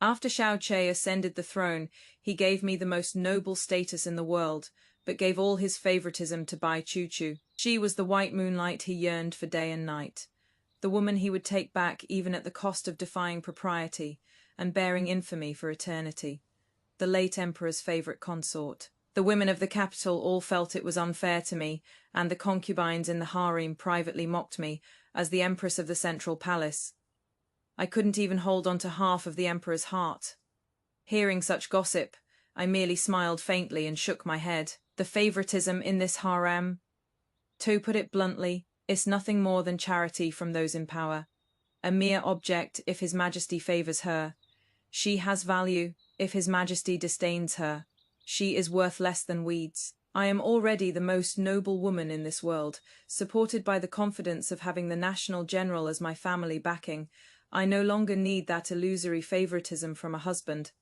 After Xiao Che ascended the throne, he gave me the most noble status in the world, but gave all his favoritism to Bai Chu. She was the white moonlight he yearned for day and night, the woman he would take back even at the cost of defying propriety and bearing infamy for eternity, the late emperor's favorite consort. The women of the capital all felt it was unfair to me, and the concubines in the harem privately mocked me as the empress of the central palace. I couldn't even hold on to half of the emperor's heart. Hearing such gossip, I merely smiled faintly and shook my head. The favoritism in this harem, to put it bluntly, is nothing more than charity from those in power. A mere object if His Majesty favors her. She has value if His Majesty disdains her. She is worth less than weeds. I am already the most noble woman in this world, supported by the confidence of having the national general as my family backing. I no longer need that illusory favoritism from a husband.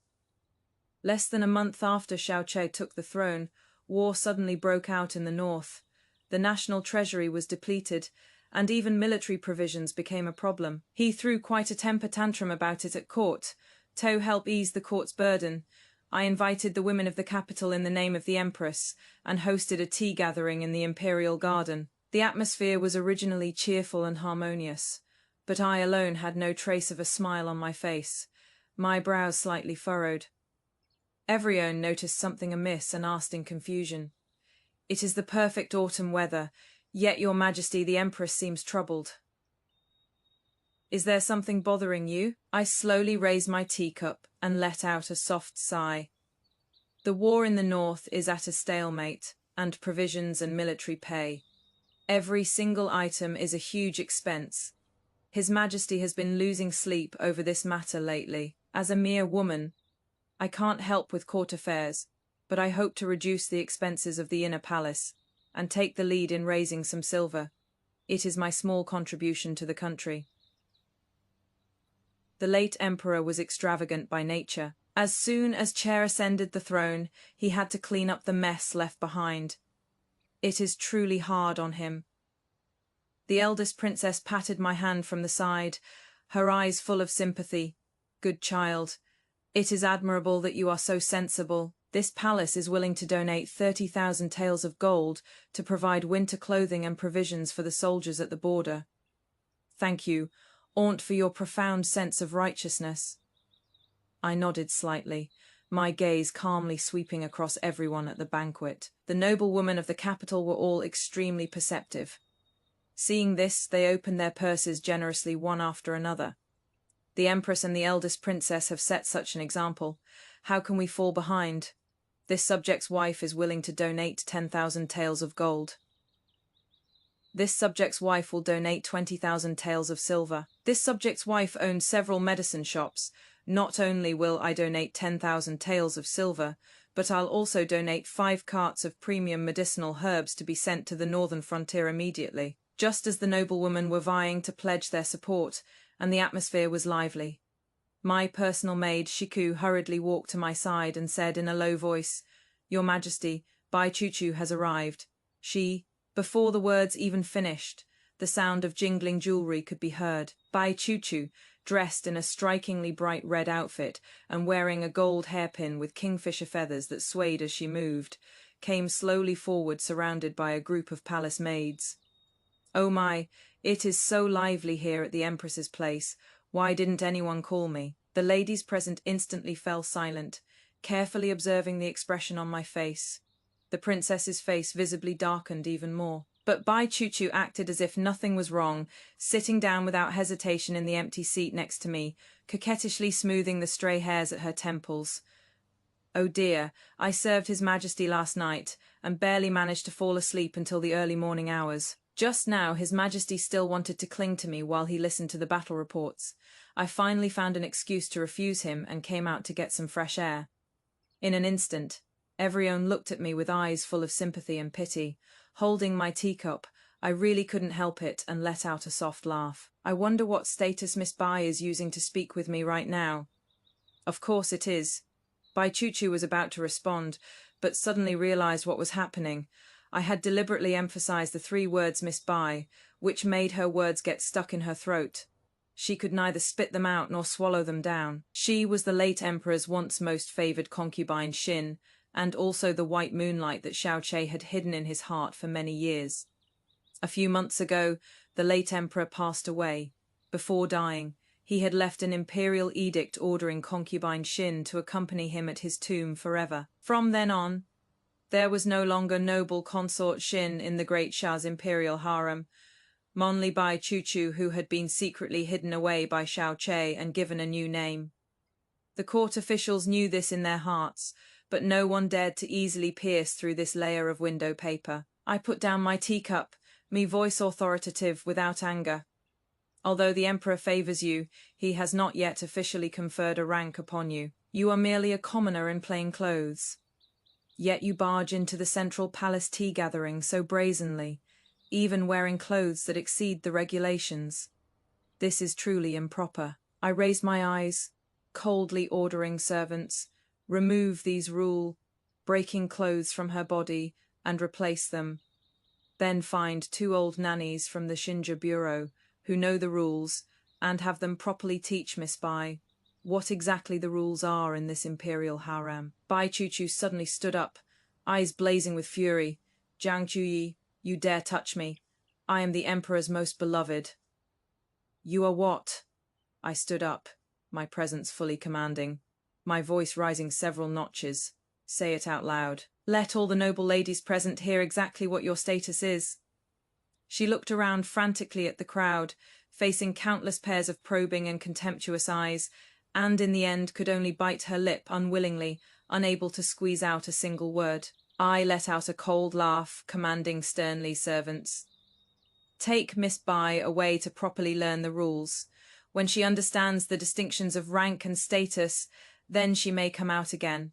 Less than a month after Xiao Che took the throne, war suddenly broke out in the north. The national treasury was depleted, and even military provisions became a problem. He threw quite a temper tantrum about it at court. To help ease the court's burden, I invited the women of the capital in the name of the Empress and hosted a tea gathering in the imperial garden. The atmosphere was originally cheerful and harmonious, but I alone had no trace of a smile on my face, my brows slightly furrowed. Everyone noticed something amiss and asked in confusion, "It is the perfect autumn weather, yet your Majesty the Empress seems troubled. Is there something bothering you?" I slowly raised my teacup and let out a soft sigh. The war in the north is at a stalemate, and provisions and military pay. Every single item is a huge expense. His Majesty has been losing sleep over this matter lately. As a mere woman, I can't help with court affairs, but I hope to reduce the expenses of the inner palace and take the lead in raising some silver. It is my small contribution to the country. The late emperor was extravagant by nature. As soon as Chair ascended the throne, he had to clean up the mess left behind. It is truly hard on him. The eldest princess patted my hand from the side, her eyes full of sympathy. "Good child, it is admirable that you are so sensible. This palace is willing to donate 30,000 taels of gold to provide winter clothing and provisions for the soldiers at the border. Thank you, Aunt, for your profound sense of righteousness." I nodded slightly, my gaze calmly sweeping across everyone at the banquet. The noblewomen of the capital were all extremely perceptive. Seeing this, they opened their purses generously one after another. The Empress and the eldest princess have set such an example. How can we fall behind? This subject's wife is willing to donate 10,000 taels of gold. This subject's wife will donate 20,000 taels of silver. This subject's wife owns several medicine shops. Not only will I donate 10,000 taels of silver, but I'll also donate 5 carts of premium medicinal herbs to be sent to the northern frontier immediately. Just as the noblewomen were vying to pledge their support, and the atmosphere was lively, my personal maid, Shiku, hurriedly walked to my side and said in a low voice, "Your Majesty, Bai Chu has arrived." Before the words even finished, the sound of jingling jewelry could be heard. Bai Chu, dressed in a strikingly bright red outfit and wearing a gold hairpin with kingfisher feathers that swayed as she moved, came slowly forward surrounded by a group of palace maids. "Oh my, it is so lively here at the Empress's place. Why didn't anyone call me?" The ladies present instantly fell silent, carefully observing the expression on my face. The princess's face visibly darkened even more. But Bai Chu acted as if nothing was wrong, sitting down without hesitation in the empty seat next to me, coquettishly smoothing the stray hairs at her temples. "Oh dear, I served His Majesty last night, and barely managed to fall asleep until the early morning hours. Just now His Majesty still wanted to cling to me while he listened to the battle reports. I finally found an excuse to refuse him and came out to get some fresh air." In an instant, everyone looked at me with eyes full of sympathy and pity. Holding my teacup, I really couldn't help it and let out a soft laugh. "I wonder what status Miss Bai is using to speak with me right now." "Of course it is." Bai Chu was about to respond, but suddenly realized what was happening. I had deliberately emphasized the 3 words Miss Bai, which made her words get stuck in her throat. She could neither spit them out nor swallow them down. She was the late emperor's once most favored concubine Xin, and also the white moonlight that Xiao Che had hidden in his heart for many years. A few months ago, the late emperor passed away. Before dying, he had left an imperial edict ordering concubine Xin to accompany him at his tomb forever. From then on, there was no longer noble consort Xin in the great Sha's imperial harem. Monli Bai Chuchu, who had been secretly hidden away by Xiao Che and given a new name. The court officials knew this in their hearts, but no one dared to easily pierce through this layer of window paper. I put down my teacup, me voice authoritative without anger. Although the emperor favors you, he has not yet officially conferred a rank upon you. You are merely a commoner in plain clothes. Yet you barge into the central palace tea gathering so brazenly, even wearing clothes that exceed the regulations. This is truly improper. I raised my eyes, coldly ordering servants, remove these rule-breaking clothes from her body and replace them. Then find 2 old nannies from the Shinja Bureau who know the rules and have them properly teach Miss Bai what exactly the rules are in this imperial harem. Bai Chuchu suddenly stood up, eyes blazing with fury. Jiang Chuyi, you dare touch me. I am the emperor's most beloved. You are what? I stood up, my presence fully commanding, my voice rising several notches. Say it out loud. Let all the noble ladies present hear exactly what your status is. She looked around frantically at the crowd, facing countless pairs of probing and contemptuous eyes, and in the end could only bite her lip unwillingly, unable to squeeze out a single word. I let out a cold laugh, commanding sternly servants. Take Miss Bai away to properly learn the rules. When she understands the distinctions of rank and status, then she may come out again.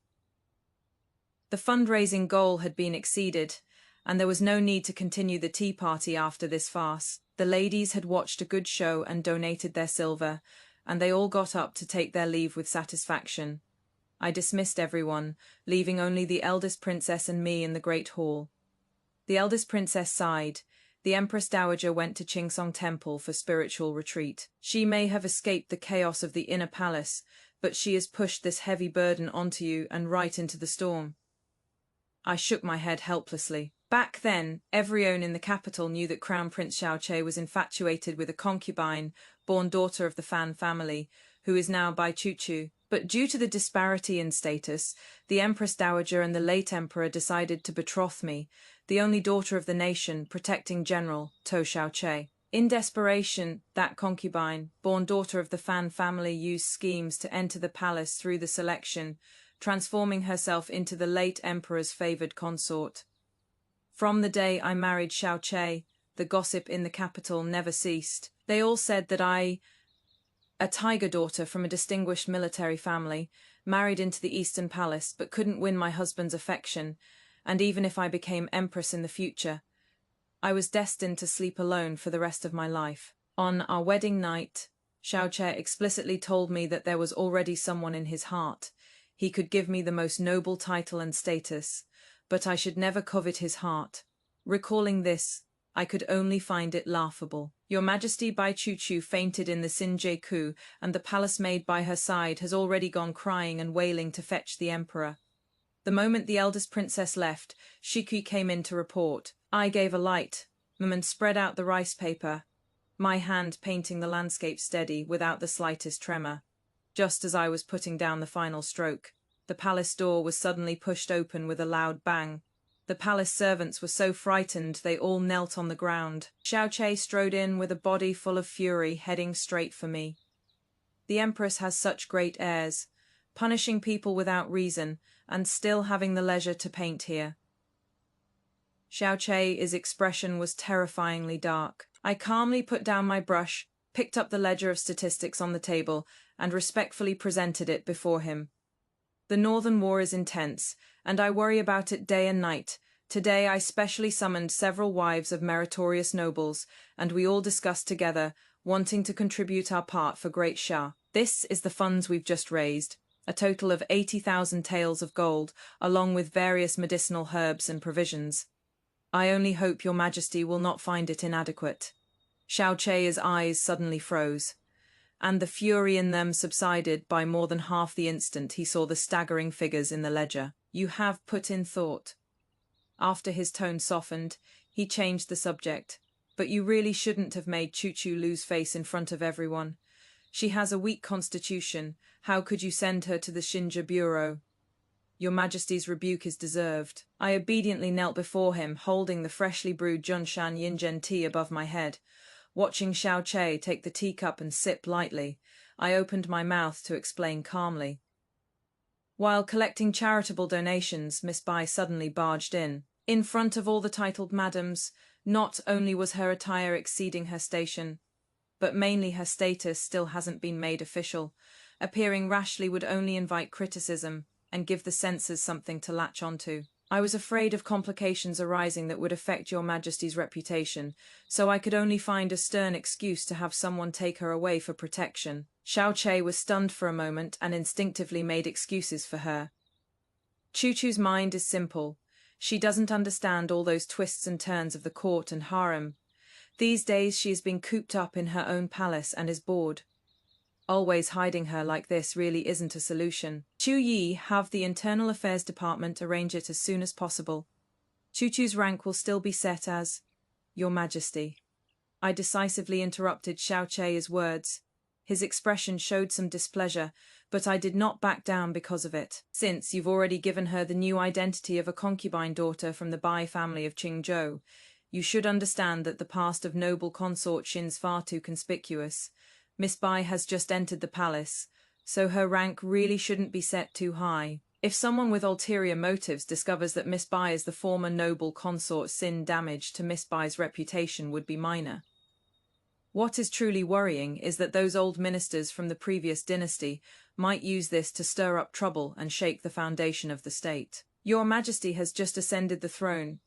The fundraising goal had been exceeded, and there was no need to continue the tea party after this farce. The ladies had watched a good show and donated their silver, and they all got up to take their leave with satisfaction. I dismissed everyone, leaving only the eldest princess and me in the great hall. The eldest princess sighed. The Empress Dowager went to Chingsong Temple for spiritual retreat. She may have escaped the chaos of the inner palace, but she has pushed this heavy burden onto you and right into the storm. I shook my head helplessly. Back then, everyone in the capital knew that Crown Prince Xiao Che was infatuated with a concubine, born daughter of the Fan family, who is now Bai Chuchu. But due to the disparity in status, the Empress Dowager and the late Emperor decided to betroth me, the only daughter of the nation, protecting General To Xiao Che. In desperation, that concubine, born daughter of the Fan family, used schemes to enter the palace through the selection, transforming herself into the late Emperor's favored consort. From the day I married Xiao Che, the gossip in the capital never ceased. They all said that I, a tiger daughter from a distinguished military family, married into the Eastern Palace but couldn't win my husband's affection, and even if I became empress in the future, I was destined to sleep alone for the rest of my life. On our wedding night, Xiao Che explicitly told me that there was already someone in his heart. He could give me the most noble title and status, but I should never covet his heart. Recalling this, I could only find it laughable. Your Majesty Bai Chuchu fainted in the Sinjie coup, and the palace maid by her side has already gone crying and wailing to fetch the emperor. The moment the eldest princess left, Shiki came in to report. I gave a light, and spread out the rice paper, my hand painting the landscape steady without the slightest tremor. Just as I was putting down the final stroke, the palace door was suddenly pushed open with a loud bang. The palace servants were so frightened they all knelt on the ground. Xiao Che strode in with a body full of fury, heading straight for me. The Empress has such great airs, punishing people without reason, and still having the leisure to paint here. Xiao Che's expression was terrifyingly dark. I calmly put down my brush, picked up the ledger of statistics on the table, and respectfully presented it before him. The Northern War is intense, and I worry about it day and night. Today I specially summoned several wives of meritorious nobles, and we all discussed together, wanting to contribute our part for Great Shah. This is the funds we've just raised, a total of 80,000 taels of gold, along with various medicinal herbs and provisions. I only hope your Majesty will not find it inadequate. Xiao Che's eyes suddenly froze. and the fury in them subsided by more than half the instant he saw the staggering figures in the ledger. You have put in thought. After his tone softened, he changed the subject. But you really shouldn't have made Choo-Choo lose face in front of everyone. She has a weak constitution. How could you send her to the Shinja Bureau? Your Majesty's rebuke is deserved. I obediently knelt before him, holding the freshly brewed Junshan Yingen tea above my head. Watching Xiao Che take the teacup and sip lightly, I opened my mouth to explain calmly. While collecting charitable donations, Miss Bai suddenly barged in front of all the titled madams. Not only was her attire exceeding her station, but mainly her status still hasn't been made official. Appearing rashly would only invite criticism and give the censors something to latch onto. I was afraid of complications arising that would affect your Majesty's reputation, so I could only find a stern excuse to have someone take her away for protection. Xiao Che was stunned for a moment and instinctively made excuses for her. Choo-Choo's mind is simple. She doesn't understand all those twists and turns of the court and harem. These days she has been cooped up in her own palace and is bored. Always hiding her like this really isn't a solution. Chu Yi, have the Internal Affairs Department arrange it as soon as possible. Choo-Choo's rank will still be set as Your Majesty. I decisively interrupted Xiao Che's words. His expression showed some displeasure, but I did not back down because of it. Since you've already given her the new identity of a concubine daughter from the Bai family of Qingzhou, you should understand that the past of noble consort Shin's far too conspicuous. Miss Bai has just entered the palace, so her rank really shouldn't be set too high. If someone with ulterior motives discovers that Miss Bai is the former noble consort Sin, damage to Miss Bai's reputation would be minor. What is truly worrying is that those old ministers from the previous dynasty might use this to stir up trouble and shake the foundation of the state. Your Majesty has just ascended the throne,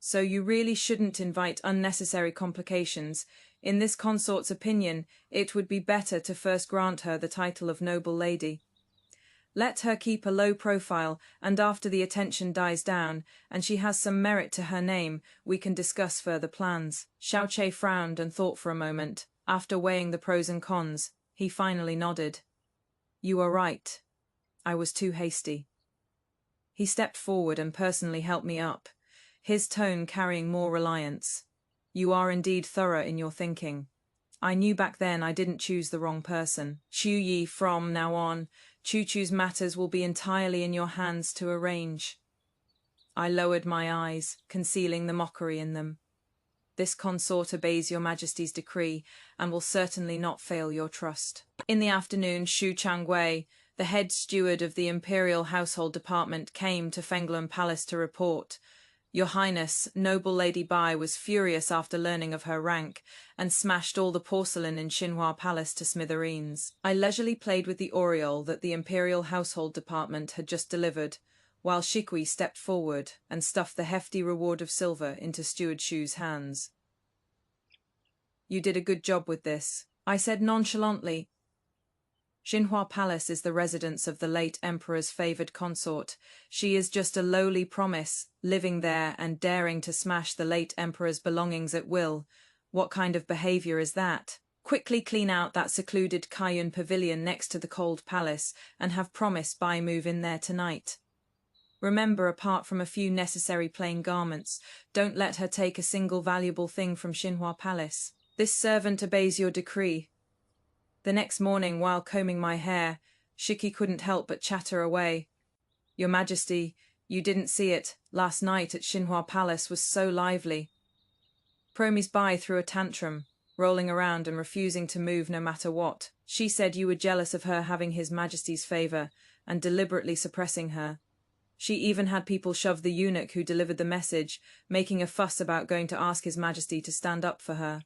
so you really shouldn't invite unnecessary complications. In this consort's opinion, it would be better to first grant her the title of noble lady. Let her keep a low profile, and after the attention dies down, and she has some merit to her name, we can discuss further plans. Xiao Che frowned and thought for a moment. After weighing the pros and cons, he finally nodded. You are right. I was too hasty. He stepped forward and personally helped me up, his tone carrying more reliance. You are indeed thorough in your thinking. I knew back then I didn't choose the wrong person. Chu Yi, from now on, Choo-Choo's matters will be entirely in your hands to arrange. I lowered my eyes, concealing the mockery in them. This consort obeys your Majesty's decree, and will certainly not fail your trust. In the afternoon, Xu Changwei, the head steward of the Imperial Household Department, came to Fenglun Palace to report. Your Highness, noble Lady Bai was furious after learning of her rank, and smashed all the porcelain in Xinhua Palace to smithereens. I leisurely played with the aureole that the Imperial Household Department had just delivered, while Shikui stepped forward and stuffed the hefty reward of silver into Steward Shu's hands. You did a good job with this, I said nonchalantly. Xinhua Palace is the residence of the late Emperor's favoured consort. She is just a lowly promise, living there and daring to smash the late Emperor's belongings at will. What kind of behaviour is that? Quickly clean out that secluded Kaiyun pavilion next to the cold palace, and have promised Bai move in there tonight. Remember, apart from a few necessary plain garments, don't let her take a single valuable thing from Xinhua Palace. This servant obeys your decree. The next morning, while combing my hair, Shiki couldn't help but chatter away. Your Majesty, you didn't see it. Last night at Xinhua Palace was so lively. Promis Bai threw a tantrum, rolling around and refusing to move no matter what. She said you were jealous of her having His Majesty's favour, and deliberately suppressing her. She even had people shove the eunuch who delivered the message, making a fuss about going to ask His Majesty to stand up for her.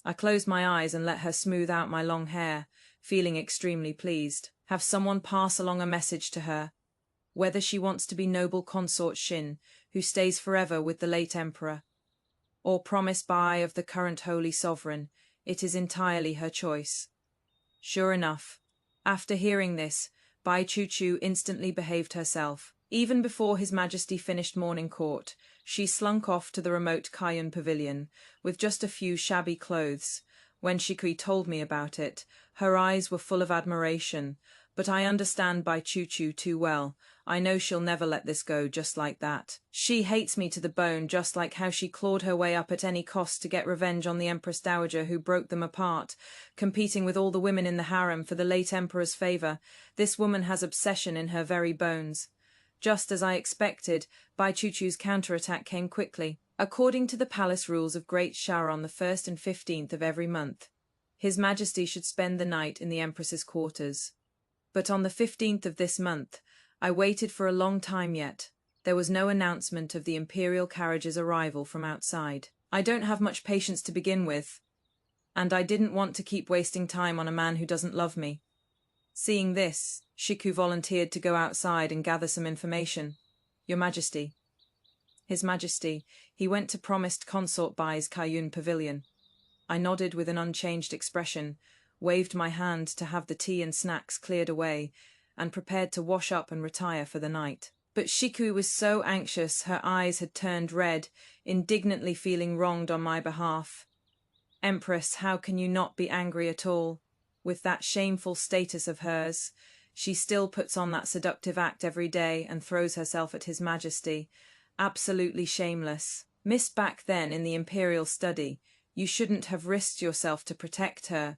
I closed my eyes and let her smooth out my long hair, feeling extremely pleased. Have someone pass along a message to her. Whether she wants to be noble consort Shin, who stays forever with the late Emperor, or promise Bai of the current holy sovereign, it is entirely her choice. Sure enough, after hearing this, Bai Choo-Choo instantly behaved herself. Even before His Majesty finished morning court, she slunk off to the remote Kaiyun pavilion, with just a few shabby clothes. When Shikui told me about it, Her eyes were full of admiration. But I understand Bai Chu too well. I know she'll never let this go just like that. She hates me to the bone, just like how she clawed her way up at any cost to get revenge on the Empress Dowager who broke them apart, competing with all the women in the harem for the late emperor's favor. This woman has obsession in her very bones. Just as I expected, Bai Chu's counterattack came quickly. According to the palace rules of Great Shower on the 1st and 15th of every month, His Majesty should spend the night in the Empress's quarters. But on the 15th of this month, I waited for a long time yet. There was no announcement of the imperial carriage's arrival from outside. I don't have much patience to begin with, and I didn't want to keep wasting time on a man who doesn't love me. Seeing this, Shiku volunteered to go outside and gather some information. Your Majesty. His Majesty, he went to promised consort Bai's Kaiyun pavilion. I nodded with an unchanged expression, waved my hand to have the tea and snacks cleared away, and prepared to wash up and retire for the night. But Shiku was so anxious her eyes had turned red, indignantly feeling wronged on my behalf. Empress, how can you not be angry at all? With that shameful status of hers, she still puts on that seductive act every day and throws herself at His Majesty. Absolutely shameless. Miss back then in the imperial study, you shouldn't have risked yourself to protect her.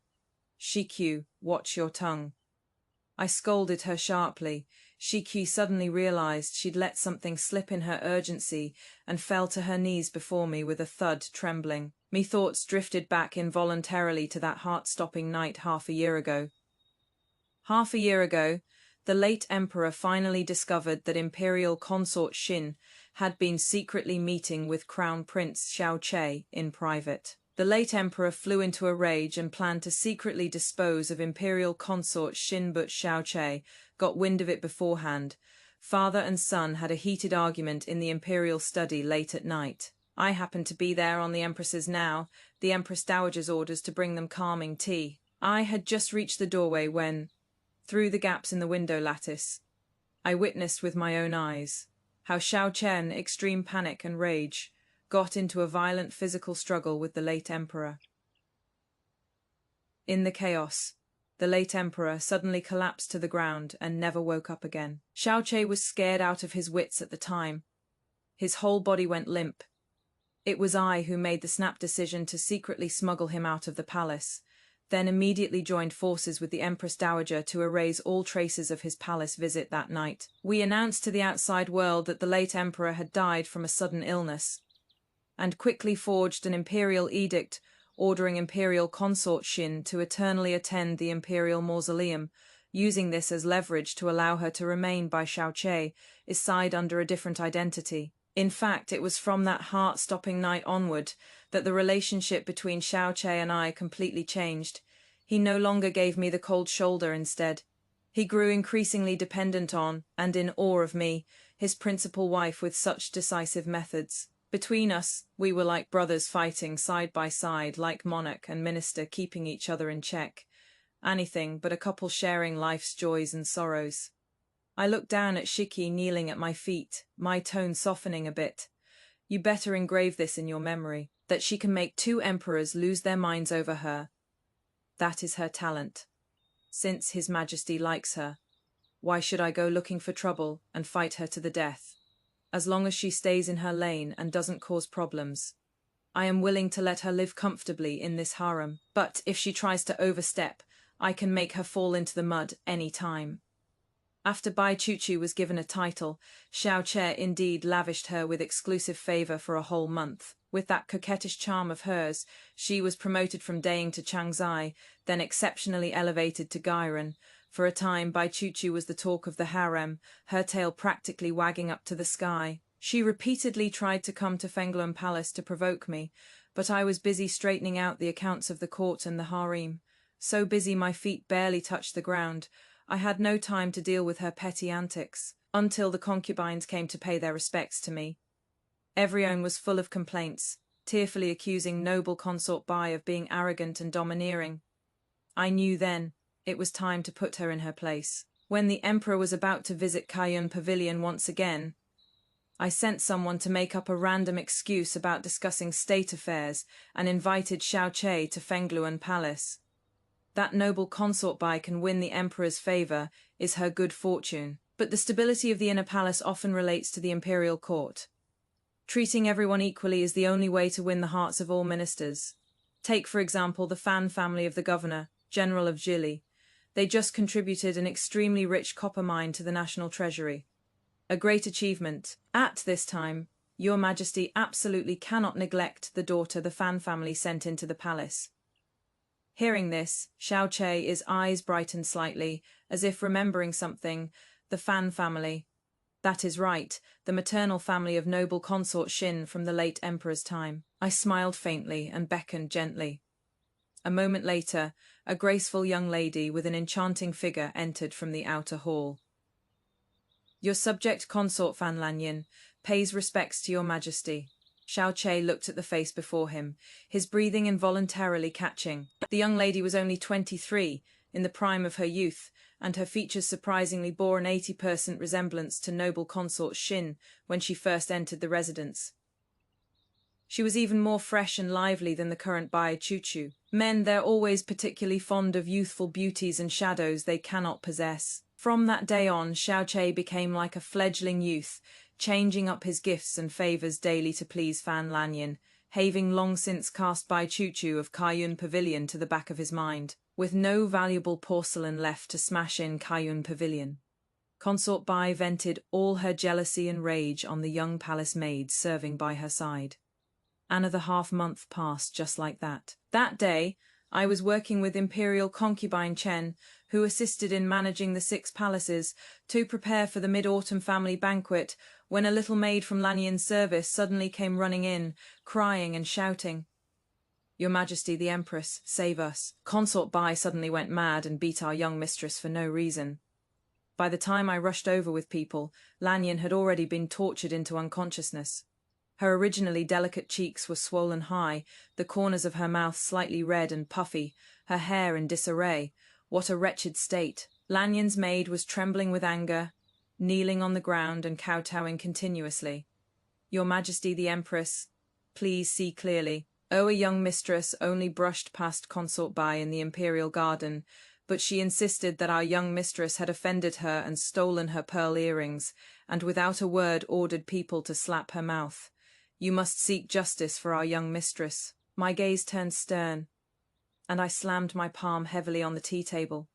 Shiku, watch your tongue. I scolded her sharply. Shiku suddenly realized she'd let something slip in her urgency and fell to her knees before me with a thud, trembling. Me thoughts drifted back involuntarily to that heart-stopping night half a year ago. Half a year ago, the late emperor finally discovered that imperial consort Xin had been secretly meeting with Crown Prince Xiaoche in private. The late emperor flew into a rage and planned to secretly dispose of imperial consort Xin, but Xiaoche got wind of it beforehand. Father and son had a heated argument in the imperial study late at night. I happened to be there on the Empress's the Empress Dowager's orders to bring them calming tea. I had just reached the doorway when, through the gaps in the window lattice, I witnessed with my own eyes how Xiaoche, in extreme panic and rage, got into a violent physical struggle with the late emperor. In the chaos, the late emperor suddenly collapsed to the ground and never woke up again. Xiaoche was scared out of his wits at the time. His whole body went limp. It was I who made the snap decision to secretly smuggle him out of the palace, then immediately joined forces with the Empress Dowager to erase all traces of his palace visit that night. We announced to the outside world that the late emperor had died from a sudden illness, and quickly forged an imperial edict ordering imperial consort Xin to eternally attend the imperial mausoleum, using this as leverage to allow her to remain by Xiaoche side under a different identity. In fact, it was from that heart-stopping night onward that the relationship between Xiaoche and I completely changed. He no longer gave me the cold shoulder. Instead, he grew increasingly dependent on, and in awe of me, his principal wife with such decisive methods. Between us, we were like brothers fighting side by side, like monarch and minister keeping each other in check. Anything but a couple sharing life's joys and sorrows. I looked down at Shiki kneeling at my feet, my tone softening a bit. You better engrave this in your memory, that she can make two emperors lose their minds over her. That is her talent. Since His Majesty likes her, why should I go looking for trouble and fight her to the death? As long as she stays in her lane and doesn't cause problems, I am willing to let her live comfortably in this harem. But if she tries to overstep, I can make her fall into the mud any time. After Bai Chu was given a title, Xiaoche indeed lavished her with exclusive favor for a whole month. With that coquettish charm of hers, she was promoted from Daing to Changzai, then exceptionally elevated to Gairen. For a time, Bai Chu was the talk of the harem, her tail practically wagging up to the sky. She repeatedly tried to come to Fengluan Palace to provoke me, but I was busy straightening out the accounts of the court and the harem. So busy my feet barely touched the ground. I had no time to deal with her petty antics, until the concubines came to pay their respects to me. Everyone was full of complaints, tearfully accusing noble consort Bai of being arrogant and domineering. I knew then it was time to put her in her place. When the emperor was about to visit Kaiyun Pavilion once again, I sent someone to make up a random excuse about discussing state affairs and invited Xiaoche to Fengluan Palace. That noble consort Bai can win the emperor's favor is her good fortune. But the stability of the inner palace often relates to the imperial court. Treating everyone equally is the only way to win the hearts of all ministers. Take, for example, the Fan family of the governor, General of Jili. They just contributed an extremely rich copper mine to the national treasury. A great achievement. At this time, Your Majesty absolutely cannot neglect the daughter the Fan family sent into the palace. Hearing this, Xiao Chei's eyes brightened slightly, as if remembering something. The Fan family. That is right, the maternal family of noble consort Xin from the late emperor's time. I smiled faintly and beckoned gently. A moment later, a graceful young lady with an enchanting figure entered from the outer hall. Your subject consort Fan Lanyan pays respects to Your Majesty. Xiao Chei looked at the face before him, his breathing involuntarily catching. The young lady was only 23, in the prime of her youth, and her features surprisingly bore an 80% resemblance to noble consort Xin when she first entered the residence. She was even more fresh and lively than the current Bai Chuchu. Men, they're always particularly fond of youthful beauties and shadows they cannot possess. From that day on, Xiao Chei became like a fledgling youth, changing up his gifts and favors daily to please Fan Lanyan, having long since cast Bai Chuchu of Kaiyun Pavilion to the back of his mind, with no valuable porcelain left to smash in Kaiyun Pavilion. Consort Bai vented all her jealousy and rage on the young palace maid serving by her side. Another half-month passed just like that. That day, I was working with Imperial concubine Chen, who assisted in managing the 6 palaces, to prepare for the mid-autumn family banquet, when a little maid from Lanyan's service suddenly came running in, crying and shouting, "Your Majesty the Empress, save us." Consort Bai suddenly went mad and beat our young mistress for no reason. By the time I rushed over with people, Lanyan had already been tortured into unconsciousness. Her originally delicate cheeks were swollen high, the corners of her mouth slightly red and puffy, her hair in disarray. What a wretched state! Lanyan's maid was trembling with anger, kneeling on the ground and kowtowing continuously. "Your Majesty the Empress, please see clearly." A young mistress only brushed past Consort Bai in the imperial garden, but she insisted that our young mistress had offended her and stolen her pearl earrings, and without a word ordered people to slap her mouth. "You must seek justice for our young mistress." My gaze turned stern, and I slammed my palm heavily on the tea table.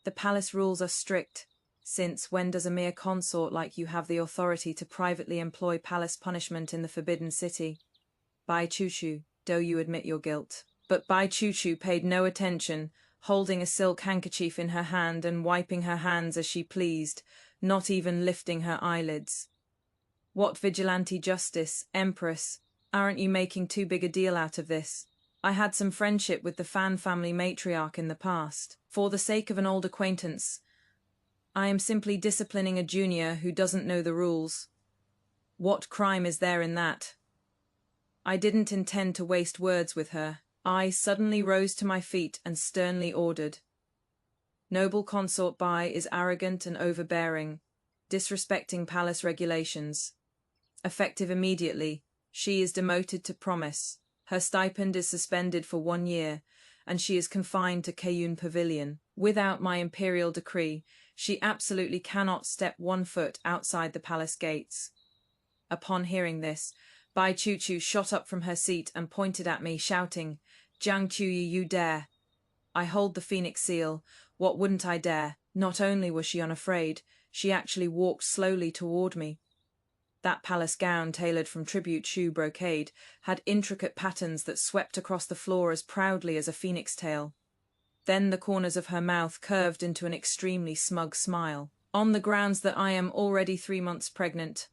The palace rules are strict. Since when does a mere consort like you have the authority to privately employ palace punishment in the Forbidden City? Bai Chuchu, do you admit your guilt? But Bai Chuchu paid no attention, holding a silk handkerchief in her hand and wiping her hands as she pleased, not even lifting her eyelids. "What vigilante justice, Empress? Aren't you making too big a deal out of this? I had some friendship with the Fan family matriarch in the past. For the sake of an old acquaintance, I am simply disciplining a junior who doesn't know the rules. What crime is there in that?" I didn't intend to waste words with her. I suddenly rose to my feet and sternly ordered, "Noble Consort Bai is arrogant and overbearing, disrespecting palace regulations. Effective immediately, she is demoted to promise. Her stipend is suspended for 1 year, and she is confined to Kaiyun Pavilion. Without my imperial decree, she absolutely cannot step 1 foot outside the palace gates." Upon hearing this, Bai Chuchu shot up from her seat and pointed at me, shouting, "Jiang Chuyi, you dare!" I hold the phoenix seal. What wouldn't I dare? Not only was she unafraid, she actually walked slowly toward me. That palace gown, tailored from tribute shoe brocade, had intricate patterns that swept across the floor as proudly as a phoenix tail. Then the corners of her mouth curved into an extremely smug smile. "On the grounds that I am already 3 months pregnant.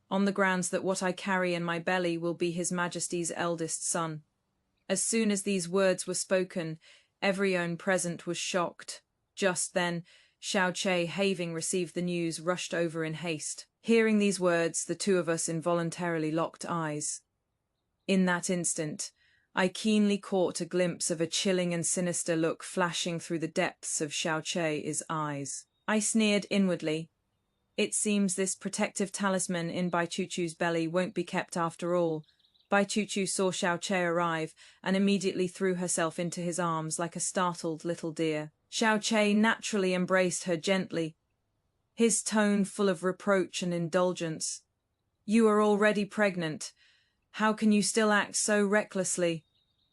On the grounds that what I carry in my belly will be His Majesty's eldest son." As soon as these words were spoken, everyone present was shocked. Just then, Xiao Chei, having received the news, rushed over in haste. Hearing these words, the 2 of us involuntarily locked eyes. In that instant, I keenly caught a glimpse of a chilling and sinister look flashing through the depths of Xiao Chei's eyes. I sneered inwardly. It seems this protective talisman in Bai Chuchu's belly won't be kept after all. Bai Chuchu saw Xiao Che arrive and immediately threw herself into his arms like a startled little deer. Xiao Che naturally embraced her gently, his tone full of reproach and indulgence. "You are already pregnant. How can you still act so recklessly?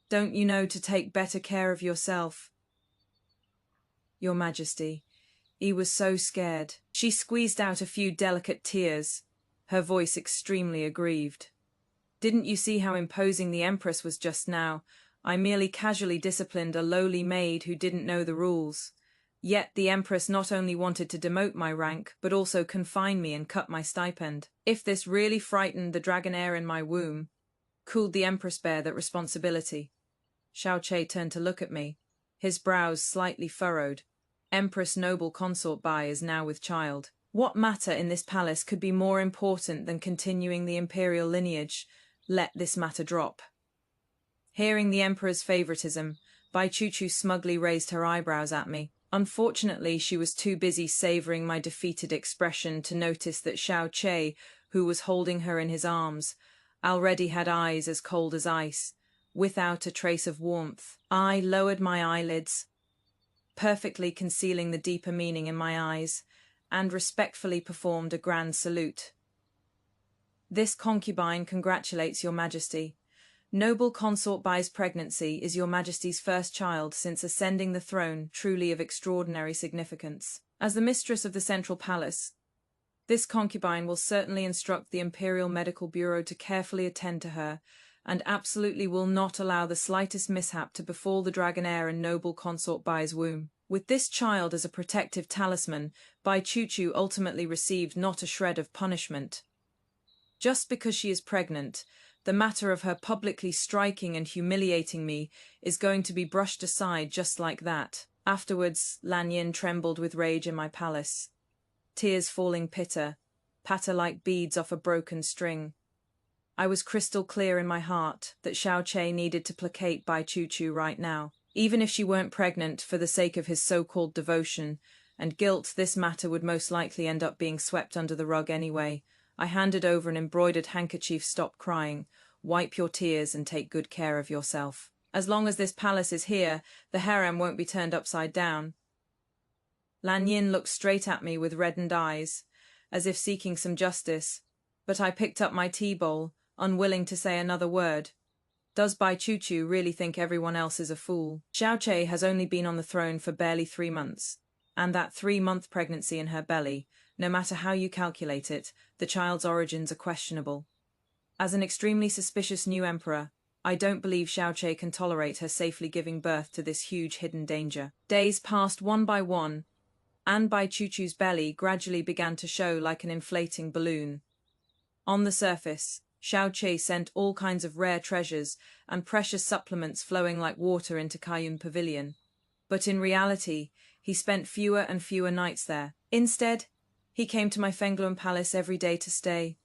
Don't you know to take better care of yourself?" "Your Majesty, he was so scared." She squeezed out a few delicate tears, her voice extremely aggrieved. "Didn't you see how imposing the Empress was just now? I merely casually disciplined a lowly maid who didn't know the rules. Yet the Empress not only wanted to demote my rank, but also confine me and cut my stipend. If this really frightened the dragonair in my womb, could the Empress bear that responsibility?" Xiao Che turned to look at me, his brows slightly furrowed. "Empress noble consort Bai is now with child. What matter in this palace could be more important than continuing the imperial lineage? Let this matter drop." Hearing the Emperor's favoritism, Bai Chuchu smugly raised her eyebrows at me. Unfortunately, she was too busy savoring my defeated expression to notice that Xiao Che, who was holding her in his arms, already had eyes as cold as ice, without a trace of warmth. I lowered my eyelids, perfectly concealing the deeper meaning in my eyes, and respectfully performed a grand salute. "This concubine congratulates your Majesty. Noble consort Bai's pregnancy is your Majesty's first child since ascending the throne, truly of extraordinary significance. As the mistress of the Central Palace, this concubine will certainly instruct the Imperial Medical Bureau to carefully attend to her, and absolutely will not allow the slightest mishap to befall the dragonair and noble consort Bai's womb." With this child as a protective talisman, Bai Chuchu ultimately received not a shred of punishment. Just because she is pregnant, the matter of her publicly striking and humiliating me is going to be brushed aside just like that. Afterwards, Lan Yin trembled with rage in my palace, tears falling patter like beads off a broken string. I was crystal clear in my heart that Xiao Che needed to placate Bai Chuchu right now. Even if she weren't pregnant, for the sake of his so-called devotion and guilt, this matter would most likely end up being swept under the rug anyway. I handed over an embroidered handkerchief. "Stop crying, wipe your tears and take good care of yourself. As long as this palace is here, the harem won't be turned upside down." Lan Yin looked straight at me with reddened eyes, as if seeking some justice, but I picked up my tea bowl, unwilling to say another word. Does Bai Chuchu really think everyone else is a fool? Xiao Che has only been on the throne for barely 3 months, and that 3-month pregnancy in her belly, no matter how you calculate it, the child's origins are questionable. As an extremely suspicious new emperor, I don't believe Xiao Che can tolerate her safely giving birth to this huge hidden danger. Days passed one by one, and Bai Chuchu's belly gradually began to show like an inflating balloon. On the surface, Xiao Che sent all kinds of rare treasures and precious supplements flowing like water into Kaiyun Pavilion. But in reality, he spent fewer and fewer nights there. Instead, he came to my Fengluan palace every day to stay,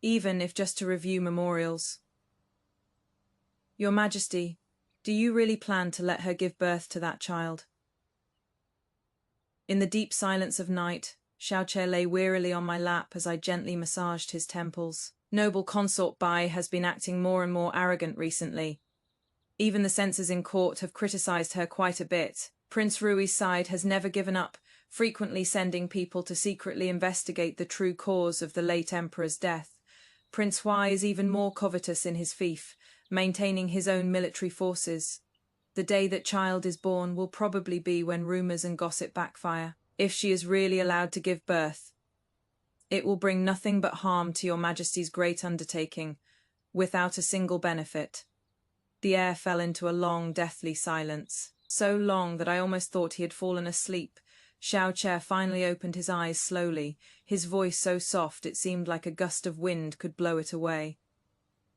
even if just to review memorials. "Your Majesty, do you really plan to let her give birth to that child?" In the deep silence of night, Xiao Che lay wearily on my lap as I gently massaged his temples. Noble consort Bai has been acting more and more arrogant recently. Even the censors in court have criticized her quite a bit. Prince Rui's side has never given up, frequently sending people to secretly investigate the true cause of the late emperor's death. Prince Hua is even more covetous in his fief, maintaining his own military forces. The day that child is born will probably be when rumors and gossip backfire. If she is really allowed to give birth, it will bring nothing but harm to your Majesty's great undertaking, without a single benefit. The air fell into a long, deathly silence, so long that I almost thought he had fallen asleep. Xiao Che finally opened his eyes slowly, his voice so soft it seemed like a gust of wind could blow it away.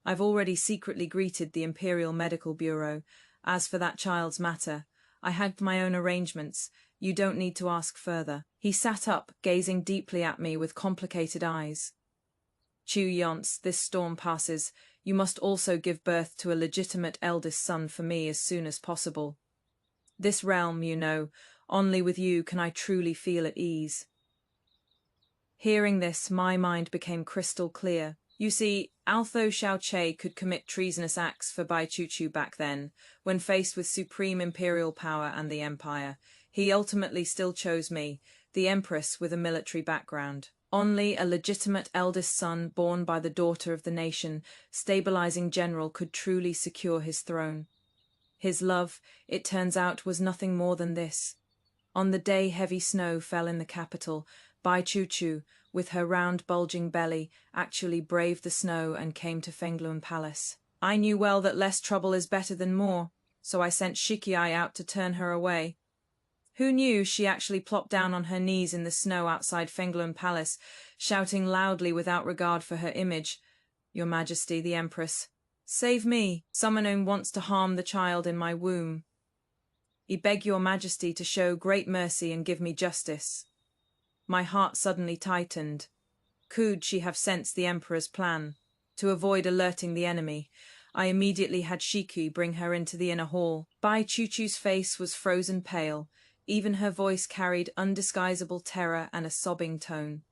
"I've already secretly greeted the Imperial Medical Bureau. As for that child's matter, I had my own arrangements. You don't need to ask further." He sat up, gazing deeply at me with complicated eyes. "Chu Yonce, this storm passes. You must also give birth to a legitimate eldest son for me as soon as possible. This realm, you know, only with you can I truly feel at ease." Hearing this, my mind became crystal clear. You see, although Xiao could commit treasonous acts for Bai Chuchu back then, when faced with supreme imperial power and the empire, he ultimately still chose me, the empress with a military background. Only a legitimate eldest son born by the daughter of the nation, stabilizing general, could truly secure his throne. His love, it turns out, was nothing more than this. On the day heavy snow fell in the capital, Bai Chuchu, with her round bulging belly, actually braved the snow and came to Fenglun Palace. I knew well that less trouble is better than more, so I sent Shikiai out to turn her away. Who knew she actually plopped down on her knees in the snow outside Fenglun Palace, shouting loudly without regard for her image, "Your Majesty, the Empress, save me! Someone wants to harm the child in my womb. I beg your Majesty to show great mercy and give me justice." My heart suddenly tightened. Could she have sensed the Emperor's plan? To avoid alerting the enemy, I immediately had Shiki bring her into the inner hall. Bai Chuchu's face was frozen pale. Even her voice carried undisguisable terror and a sobbing tone.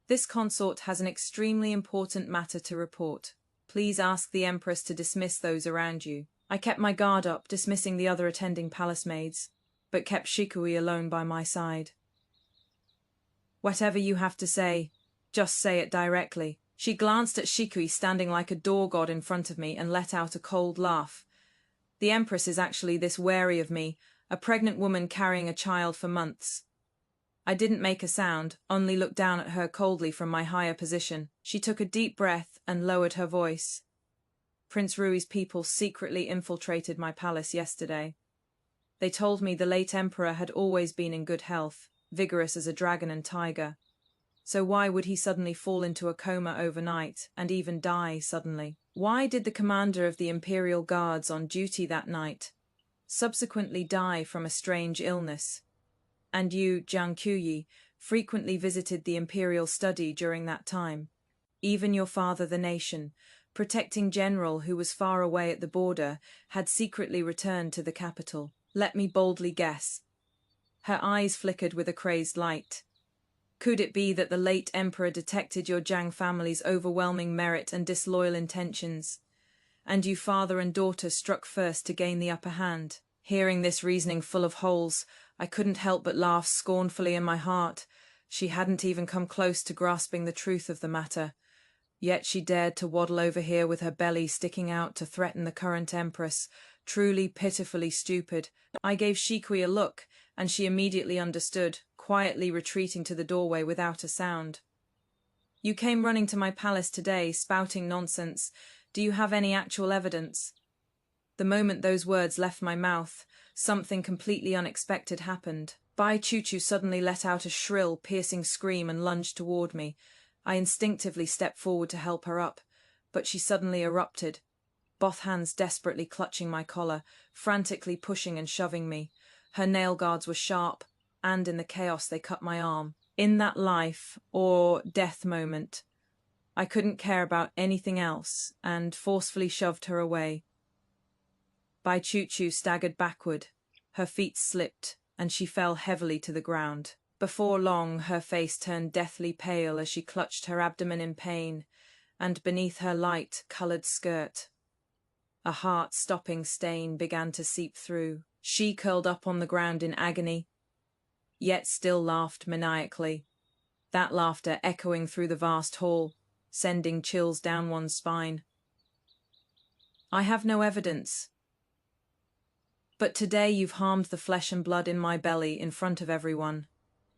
"This consort has an extremely important matter to report. Please ask the Empress to dismiss those around you." I kept my guard up, dismissing the other attending palace maids, but kept Shikui alone by my side. "Whatever you have to say, just say it directly." She glanced at Shikui standing like a door god in front of me and let out a cold laugh. "The Empress is actually this wary of me, a pregnant woman carrying a child for months." I didn't make a sound, only looked down at her coldly from my higher position. She took a deep breath and lowered her voice. "Prince Rui's people secretly infiltrated my palace yesterday. They told me the late emperor had always been in good health, vigorous as a dragon and tiger. So why would he suddenly fall into a coma overnight, and even die suddenly? Why did the commander of the Imperial Guards on duty that night subsequently die from a strange illness? And you, Jiang Qiuyi, frequently visited the Imperial study during that time. Even your father, the nation, protecting general who was far away at the border, had secretly returned to the capital. Let me boldly guess." Her eyes flickered with a crazed light. "Could it be that the late emperor detected your Jiang family's overwhelming merit and disloyal intentions, and you father and daughter struck first to gain the upper hand?" Hearing this reasoning full of holes, I couldn't help but laugh scornfully in my heart. She hadn't even come close to grasping the truth of the matter. Yet she dared to waddle over here with her belly sticking out to threaten the current empress. Truly pitifully stupid. I gave Shikui a look, and she immediately understood, quietly retreating to the doorway without a sound. "You came running to my palace today, spouting nonsense. Do you have any actual evidence?" The moment those words left my mouth, something completely unexpected happened. Bai Chuchu suddenly let out a shrill, piercing scream and lunged toward me. I instinctively stepped forward to help her up, but she suddenly erupted, both hands desperately clutching my collar, frantically pushing and shoving me. Her nail guards were sharp, and in the chaos they cut my arm. In that life or death moment, I couldn't care about anything else, and forcefully shoved her away. Bai Chuchu staggered backward. Her feet slipped, and she fell heavily to the ground. Before long, her face turned deathly pale as she clutched her abdomen in pain, and beneath her light-colored skirt, a heart-stopping stain began to seep through. She curled up on the ground in agony, yet still laughed maniacally, that laughter echoing through the vast hall, sending chills down one's spine. "I have no evidence. But today you've harmed the flesh and blood in my belly in front of everyone.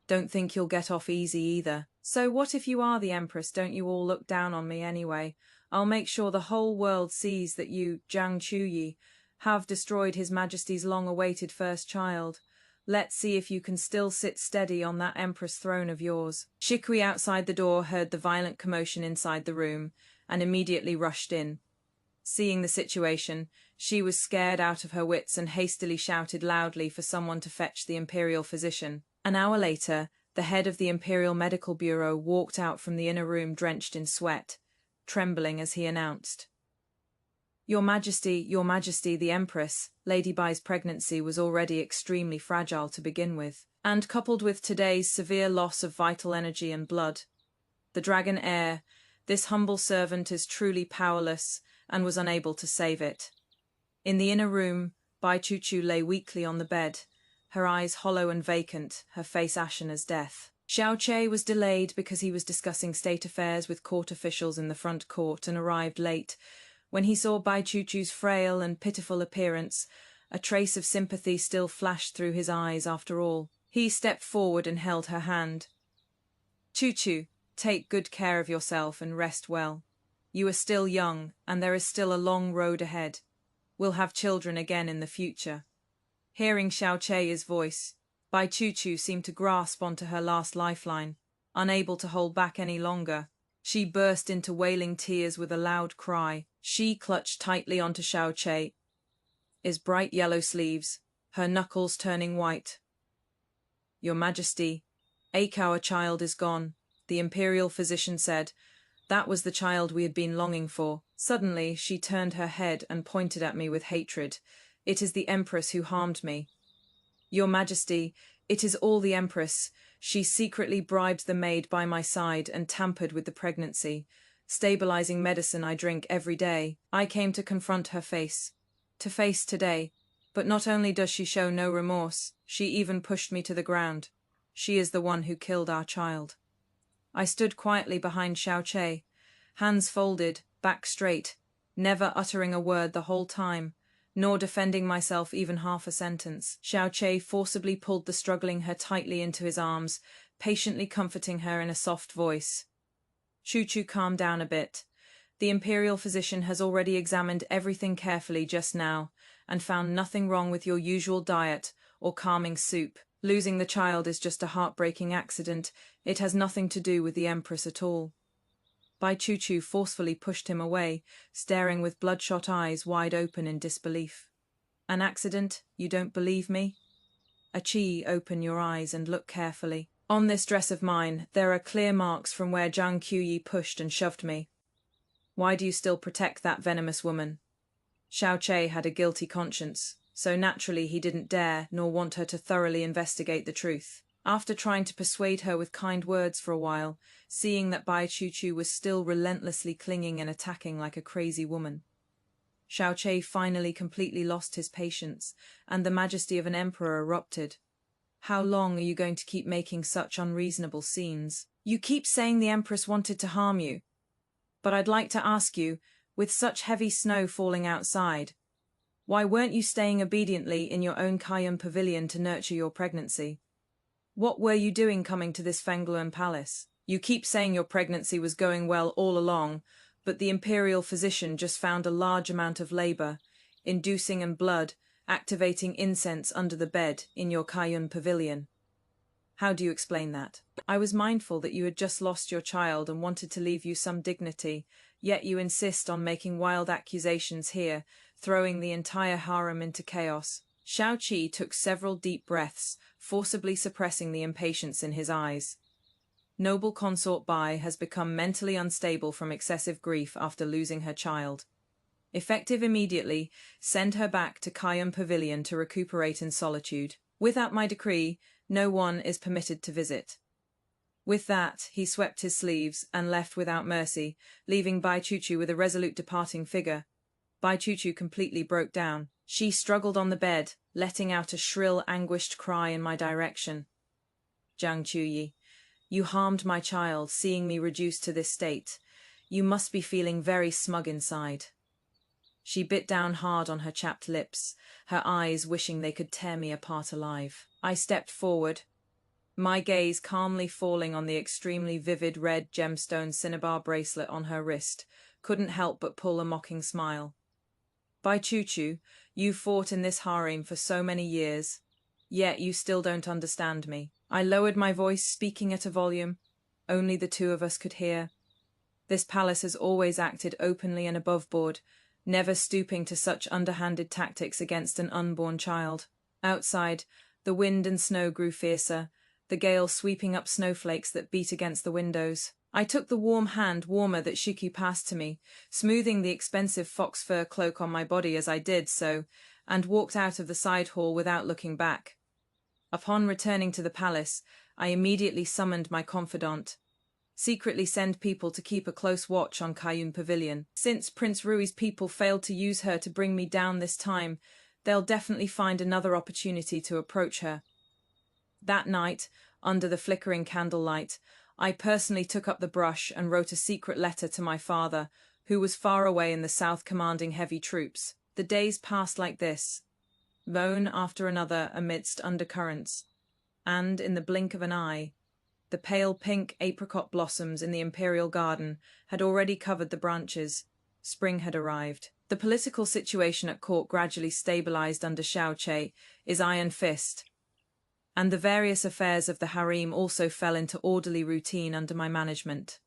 Don't think you'll get off easy either. So what if you are the Empress? Don't you all look down on me anyway? I'll make sure the whole world sees that you, Jiang Qiuyi, have destroyed His Majesty's long-awaited first child. Let's see if you can still sit steady on that Empress throne of yours." Shikui outside the door heard the violent commotion inside the room and immediately rushed in. Seeing the situation, she was scared out of her wits and hastily shouted loudly for someone to fetch the Imperial physician. An hour later, the head of the Imperial Medical Bureau walked out from the inner room drenched in sweat, trembling as he announced, Your Majesty, the Empress." Lady Bai's pregnancy was already extremely fragile to begin with, and coupled with today's severe loss of vital energy and blood, the dragon heir This humble servant is truly powerless and was unable to save it. In the inner room, Bai Chuchu lay weakly on the bed, her eyes hollow and vacant, her face ashen as death. Xiao Che was delayed because he was discussing state affairs with court officials in the front court and arrived late. When he saw Bai Chuchu's frail and pitiful appearance, a trace of sympathy still flashed through his eyes after all. He stepped forward and held her hand. Chuchu, take good care of yourself and rest well. You are still young, and there is still a long road ahead. We'll have children again in the future. Hearing Xiao Che's voice, Bai Chuchu seemed to grasp onto her last lifeline. Unable to hold back any longer, she burst into wailing tears with a loud cry. She clutched tightly onto Xiao Che's bright yellow sleeves, her knuckles turning white. Your Majesty, our child is gone, the imperial physician said. That was the child we had been longing for. Suddenly, she turned her head and pointed at me with hatred. It is the Empress who harmed me. Your Majesty, it is all the Empress. She secretly bribed the maid by my side and tampered with the pregnancy, stabilizing medicine I drink every day. I came to confront her face today. But not only does she show no remorse, she even pushed me to the ground. She is the one who killed our child. I stood quietly behind Xiao Che, hands folded, back straight, never uttering a word the whole time, nor defending myself even half a sentence. Xiao Che forcibly pulled the struggling her tightly into his arms, patiently comforting her in a soft voice. Chuchu, calm down a bit. The imperial physician has already examined everything carefully just now, and found nothing wrong with your usual diet or calming soup. Losing the child is just a heartbreaking accident. It has nothing to do with the Empress at all. Bai Chuchu forcefully pushed him away, staring with bloodshot eyes wide open in disbelief. An accident? You don't believe me? Achi, open your eyes and look carefully. On this dress of mine, there are clear marks from where Zhang Qiuyi pushed and shoved me. Why do you still protect that venomous woman? Xiao Che had a guilty conscience, so naturally he didn't dare nor want her to thoroughly investigate the truth. After trying to persuade her with kind words for a while, seeing that Bai Chuchu was still relentlessly clinging and attacking like a crazy woman, Xiao Che finally completely lost his patience, and the majesty of an emperor erupted. How long are you going to keep making such unreasonable scenes? You keep saying the Empress wanted to harm you. But I'd like to ask you, with such heavy snow falling outside, why weren't you staying obediently in your own Kayun pavilion to nurture your pregnancy? What were you doing coming to this Fengluan palace? You keep saying your pregnancy was going well all along, but the imperial physician just found a large amount of labor, inducing and blood, activating incense under the bed in your Kayun pavilion. How do you explain that? I was mindful that you had just lost your child and wanted to leave you some dignity, yet you insist on making wild accusations here, throwing the entire harem into chaos. Xiao Qi took several deep breaths, forcibly suppressing the impatience in his eyes. Noble consort Bai has become mentally unstable from excessive grief after losing her child. Effective immediately, send her back to Kayun Pavilion to recuperate in solitude. Without my decree, no one is permitted to visit. With that, he swept his sleeves and left without mercy, leaving Bai Chuchu with a resolute departing figure. Bai Chuchu completely broke down. She struggled on the bed, letting out a shrill, anguished cry in my direction. Zhang Qiuyi, you harmed my child, seeing me reduced to this state. You must be feeling very smug inside. She bit down hard on her chapped lips, her eyes wishing they could tear me apart alive. I stepped forward, my gaze calmly falling on the extremely vivid red gemstone cinnabar bracelet on her wrist, couldn't help but pull a mocking smile. Bai Chuchu, you fought in this harem for so many years, yet you still don't understand me. I lowered my voice, speaking at a volume only the two of us could hear. This palace has always acted openly and above board, never stooping to such underhanded tactics against an unborn child. Outside, the wind and snow grew fiercer, the gale sweeping up snowflakes that beat against the windows. I took the warm hand, warmer, that Shiki passed to me, smoothing the expensive fox fur cloak on my body as I did so, and walked out of the side hall without looking back. Upon returning to the palace, I immediately summoned my confidant. secretly send people to keep a close watch on Kayun Pavilion. Since Prince Rui's people failed to use her to bring me down this time, they'll definitely find another opportunity to approach her. That night, under the flickering candlelight, I personally took up the brush and wrote a secret letter to my father, who was far away in the south commanding heavy troops. The days passed like this, one after another amidst undercurrents, and in the blink of an eye, the pale pink apricot blossoms in the imperial garden had already covered the branches. Spring had arrived. The political situation at court gradually stabilized under Xiaoqi, his iron fist, and the various affairs of the harem also fell into orderly routine under my management.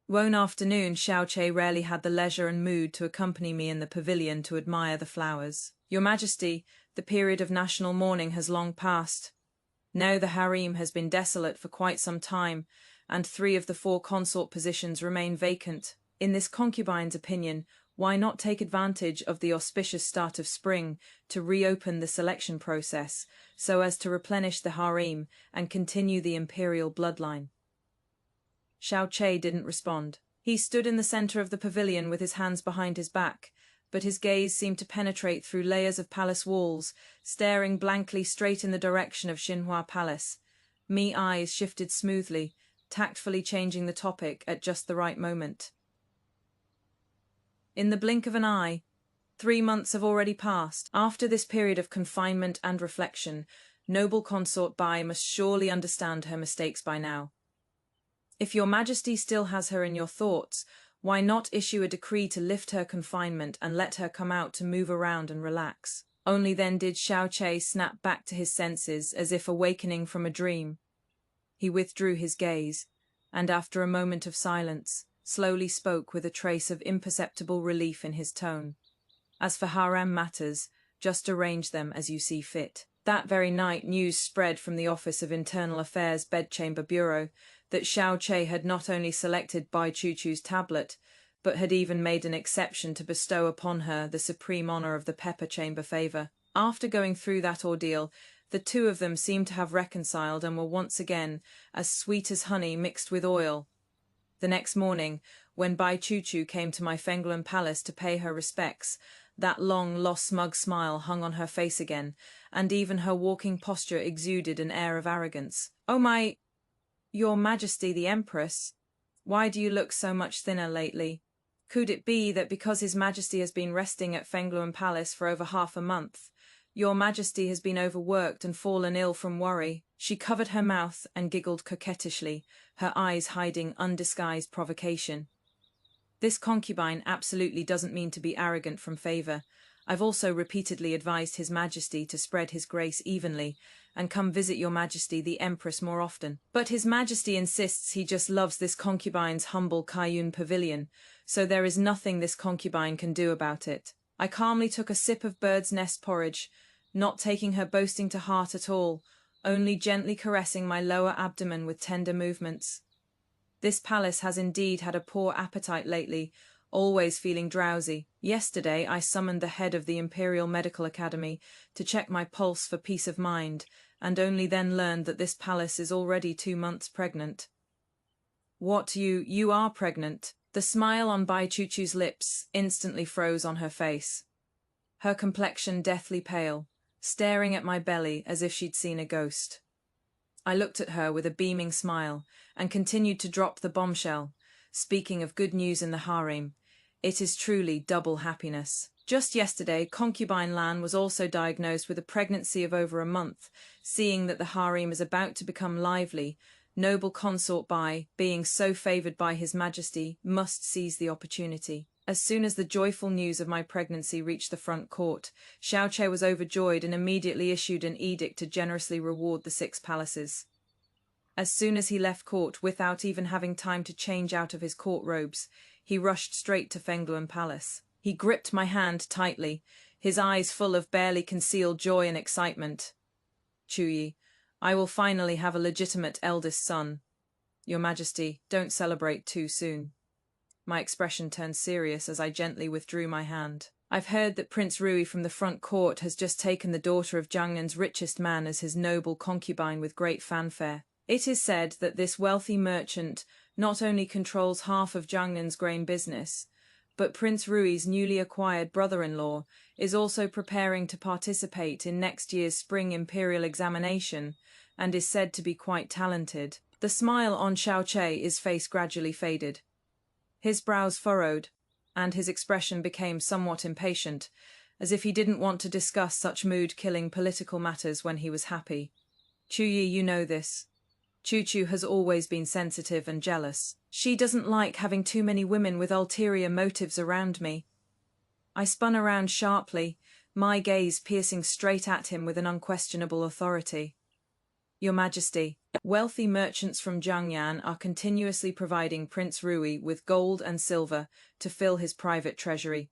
One afternoon, Xiaoqi rarely had the leisure and mood to accompany me in the pavilion to admire the flowers. Your Majesty, the period of national mourning has long passed. Now the harem has been desolate for quite some time, and 3 of the 4 consort positions remain vacant. In this concubine's opinion, why not take advantage of the auspicious start of spring to reopen the selection process, so as to replenish the harem and continue the imperial bloodline? Xiaoqi didn't respond. He stood in the center of the pavilion with his hands behind his back, but his gaze seemed to penetrate through layers of palace walls, staring blankly straight in the direction of Xinhua Palace. Me eyes shifted smoothly, tactfully changing the topic at just the right moment. In the blink of an eye, 3 months have already passed. After this period of confinement and reflection, noble consort Bai must surely understand her mistakes by now. If your Majesty still has her in your thoughts, why not issue a decree to lift her confinement and let her come out to move around and relax? Only then did Xiaoqi snap back to his senses as if awakening from a dream. He withdrew his gaze, and after a moment of silence, slowly spoke with a trace of imperceptible relief in his tone. As for harem matters, just arrange them as you see fit. That very night news spread from the Office of Internal Affairs Bedchamber Bureau that Xiaoqi had not only selected Bai Chuchu's tablet, but had even made an exception to bestow upon her the supreme honor of the Pepper Chamber favor. After going through that ordeal, the 2 of them seemed to have reconciled and were once again as sweet as honey mixed with oil. The next morning, when Bai Chuchu came to my Fengluan palace to pay her respects, that long-lost smug smile hung on her face again, and even her walking posture exuded an air of arrogance. "Oh my... Your Majesty the Empress, why do you look so much thinner lately? Could it be that because His Majesty has been resting at Fengluan Palace for over half a month, Your Majesty has been overworked and fallen ill from worry?" She covered her mouth and giggled coquettishly, her eyes hiding undisguised provocation. This concubine absolutely doesn't mean to be arrogant from favor. I've also repeatedly advised His Majesty to spread his grace evenly and come visit Your Majesty the Empress more often. But His Majesty insists he just loves this concubine's humble Kayun pavilion, so there is nothing this concubine can do about it. I calmly took a sip of bird's nest porridge, not taking her boasting to heart at all, only gently caressing my lower abdomen with tender movements. This palace has indeed had a poor appetite lately, always feeling drowsy. Yesterday I summoned the head of the Imperial Medical Academy to check my pulse for peace of mind, and only then learned that this palace is already 2 months pregnant. "What, you are pregnant?" The smile on Bai Chuchu's lips instantly froze on her face. Her complexion deathly pale, staring at my belly as if she'd seen a ghost. I looked at her with a beaming smile and continued to drop the bombshell. Speaking of good news in the harem, it is truly double happiness. Just yesterday, concubine Lan was also diagnosed with a pregnancy of over a month. Seeing that the harem is about to become lively, noble consort Bai, being so favored by His Majesty, must seize the opportunity. As soon as the joyful news of my pregnancy reached the front court, Xiaoqi was overjoyed and immediately issued an edict to generously reward the 6 palaces. As soon as he left court, without even having time to change out of his court robes, he rushed straight to Fengluan Palace. He gripped my hand tightly, his eyes full of barely concealed joy and excitement. "Chuyi, I will finally have a legitimate eldest son. Your Majesty, don't celebrate too soon." My expression turned serious as I gently withdrew my hand. "I've heard that Prince Rui from the front court has just taken the daughter of Jiangnan's richest man as his noble concubine with great fanfare. It is said that this wealthy merchant not only controls half of Jiangnan's grain business, but Prince Rui's newly acquired brother-in-law is also preparing to participate in next year's spring imperial examination and is said to be quite talented. The smile on Xiao Chei's face gradually faded. His brows furrowed, and his expression became somewhat impatient, as if he didn't want to discuss such mood-killing political matters when he was happy. Chuyi, you know this. Chu has always been sensitive and jealous. She doesn't like having too many women with ulterior motives around me. I spun around sharply, my gaze piercing straight at him with an unquestionable authority. Your Majesty, wealthy merchants from Jiangnan are continuously providing Prince Rui with gold and silver to fill his private treasury.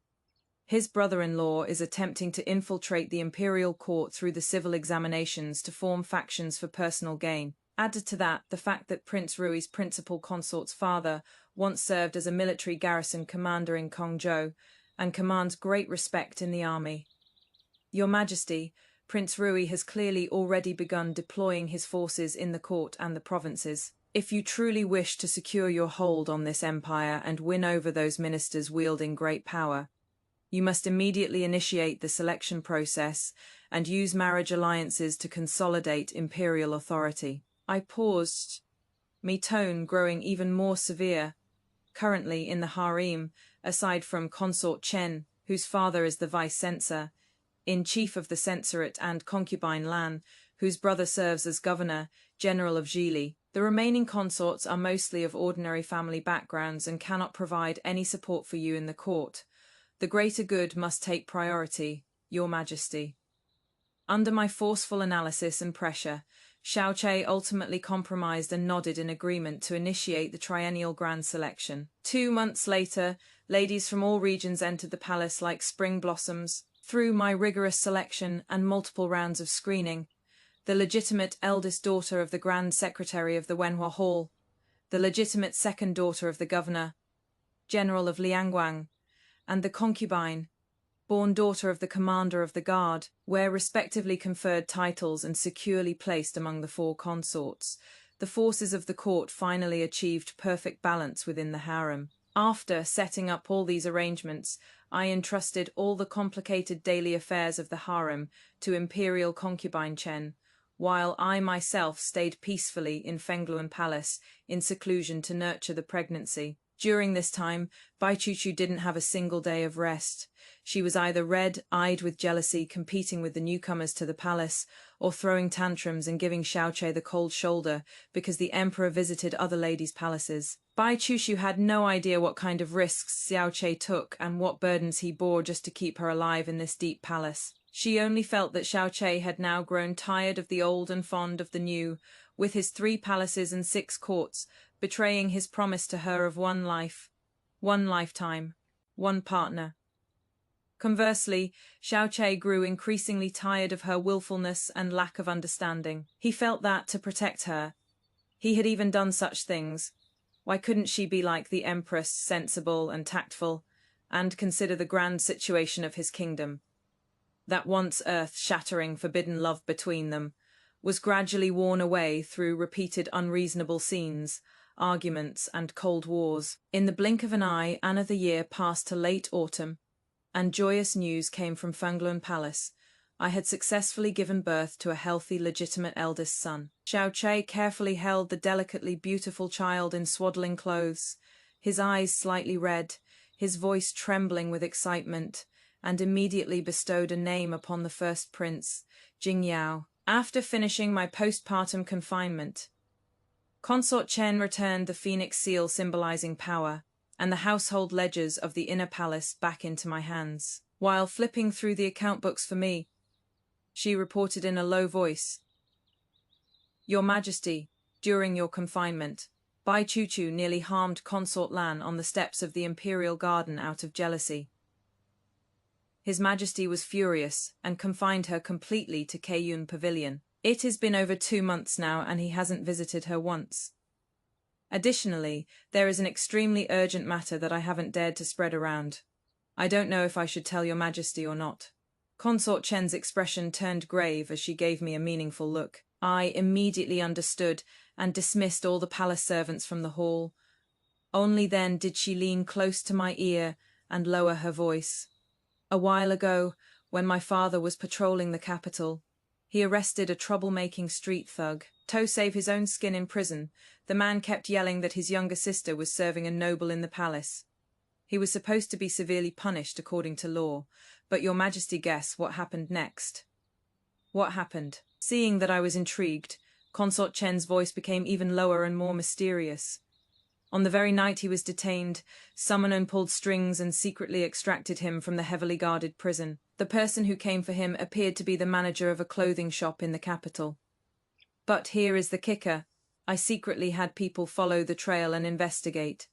His brother-in-law is attempting to infiltrate the imperial court through the civil examinations to form factions for personal gain. Added to that, the fact that Prince Rui's principal consort's father once served as a military garrison commander in Kongzhou and commands great respect in the army. Your Majesty, Prince Rui has clearly already begun deploying his forces in the court and the provinces. If you truly wish to secure your hold on this empire and win over those ministers wielding great power, you must immediately initiate the selection process and use marriage alliances to consolidate imperial authority. I paused, my tone growing even more severe. Currently in the harem, aside from Consort Chen, whose father is the vice-censor, in chief of the censorate, and concubine Lan, whose brother serves as governor general of Zhili, the remaining consorts are mostly of ordinary family backgrounds and cannot provide any support for you in the court. The greater good must take priority, Your Majesty. Under my forceful analysis and pressure, Xiao Chei ultimately compromised and nodded in agreement to initiate the triennial grand selection. 2 months later, ladies from all regions entered the palace like spring blossoms. Through my rigorous selection and multiple rounds of screening, the legitimate eldest daughter of the Grand Secretary of the Wenhua Hall, the legitimate second daughter of the Governor General of Liangguang, and the concubine, born daughter of the Commander of the Guard, were respectively conferred titles and securely placed among the 4 consorts. The forces of the court finally achieved perfect balance within the harem. After setting up all these arrangements, I entrusted all the complicated daily affairs of the harem to Imperial concubine Chen, while I myself stayed peacefully in Fengluan Palace in seclusion to nurture the pregnancy. During this time, Bai Chuchu didn't have a single day of rest. She was either red-eyed with jealousy, competing with the newcomers to the palace, or throwing tantrums and giving Xiao Chei the cold shoulder because the emperor visited other ladies' palaces. Bai Chuchu had no idea what kind of risks Xiao Chei took and what burdens he bore just to keep her alive in this deep palace. She only felt that Xiao Chei had now grown tired of the old and fond of the new, with his 3 palaces and 6 courts, betraying his promise to her of 1 life, 1 lifetime, 1 partner. Conversely, Xiao Chei grew increasingly tired of her willfulness and lack of understanding. He felt that, to protect her, he had even done such things. Why couldn't she be like the Empress, sensible and tactful, and consider the grand situation of his kingdom? That once earth-shattering forbidden love between them was gradually worn away through repeated unreasonable scenes, arguments, and cold wars. In the blink of an eye, another year passed to late autumn, and joyous news came from Fengluan Palace. I had successfully given birth to a healthy, legitimate eldest son. Xiao Chei carefully held the delicately beautiful child in swaddling clothes, his eyes slightly red, his voice trembling with excitement, and immediately bestowed a name upon the first prince, Jingyao. After finishing my postpartum confinement, Consort Chen returned the phoenix seal symbolizing power and the household ledgers of the inner palace back into my hands. While flipping through the account books for me, she reported in a low voice, Your Majesty, during your confinement, Bai Chuchu nearly harmed Consort Lan on the steps of the Imperial Garden out of jealousy. His Majesty was furious and confined her completely to Keiyun Pavilion. It has been over 2 months now and he hasn't visited her once. Additionally, there is an extremely urgent matter that I haven't dared to spread around. I don't know if I should tell Your Majesty or not. Consort Chen's expression turned grave as she gave me a meaningful look. I immediately understood and dismissed all the palace servants from the hall, Only then did she lean close to my ear and lower her voice. A while ago, when my father was patrolling the capital, he arrested a troublemaking street thug. To save his own skin in prison, the man kept yelling that his younger sister was serving a noble in the palace. He was supposed to be severely punished according to law, but your majesty guess what happened next. What happened? Seeing that I was intrigued, Consort Chen's voice became even lower and more mysterious. On the very night he was detained, Summonon pulled strings and secretly extracted him from the heavily guarded prison. The person who came for him appeared to be the manager of a clothing shop in the capital. But here is the kicker. I secretly had people follow the trail and investigate.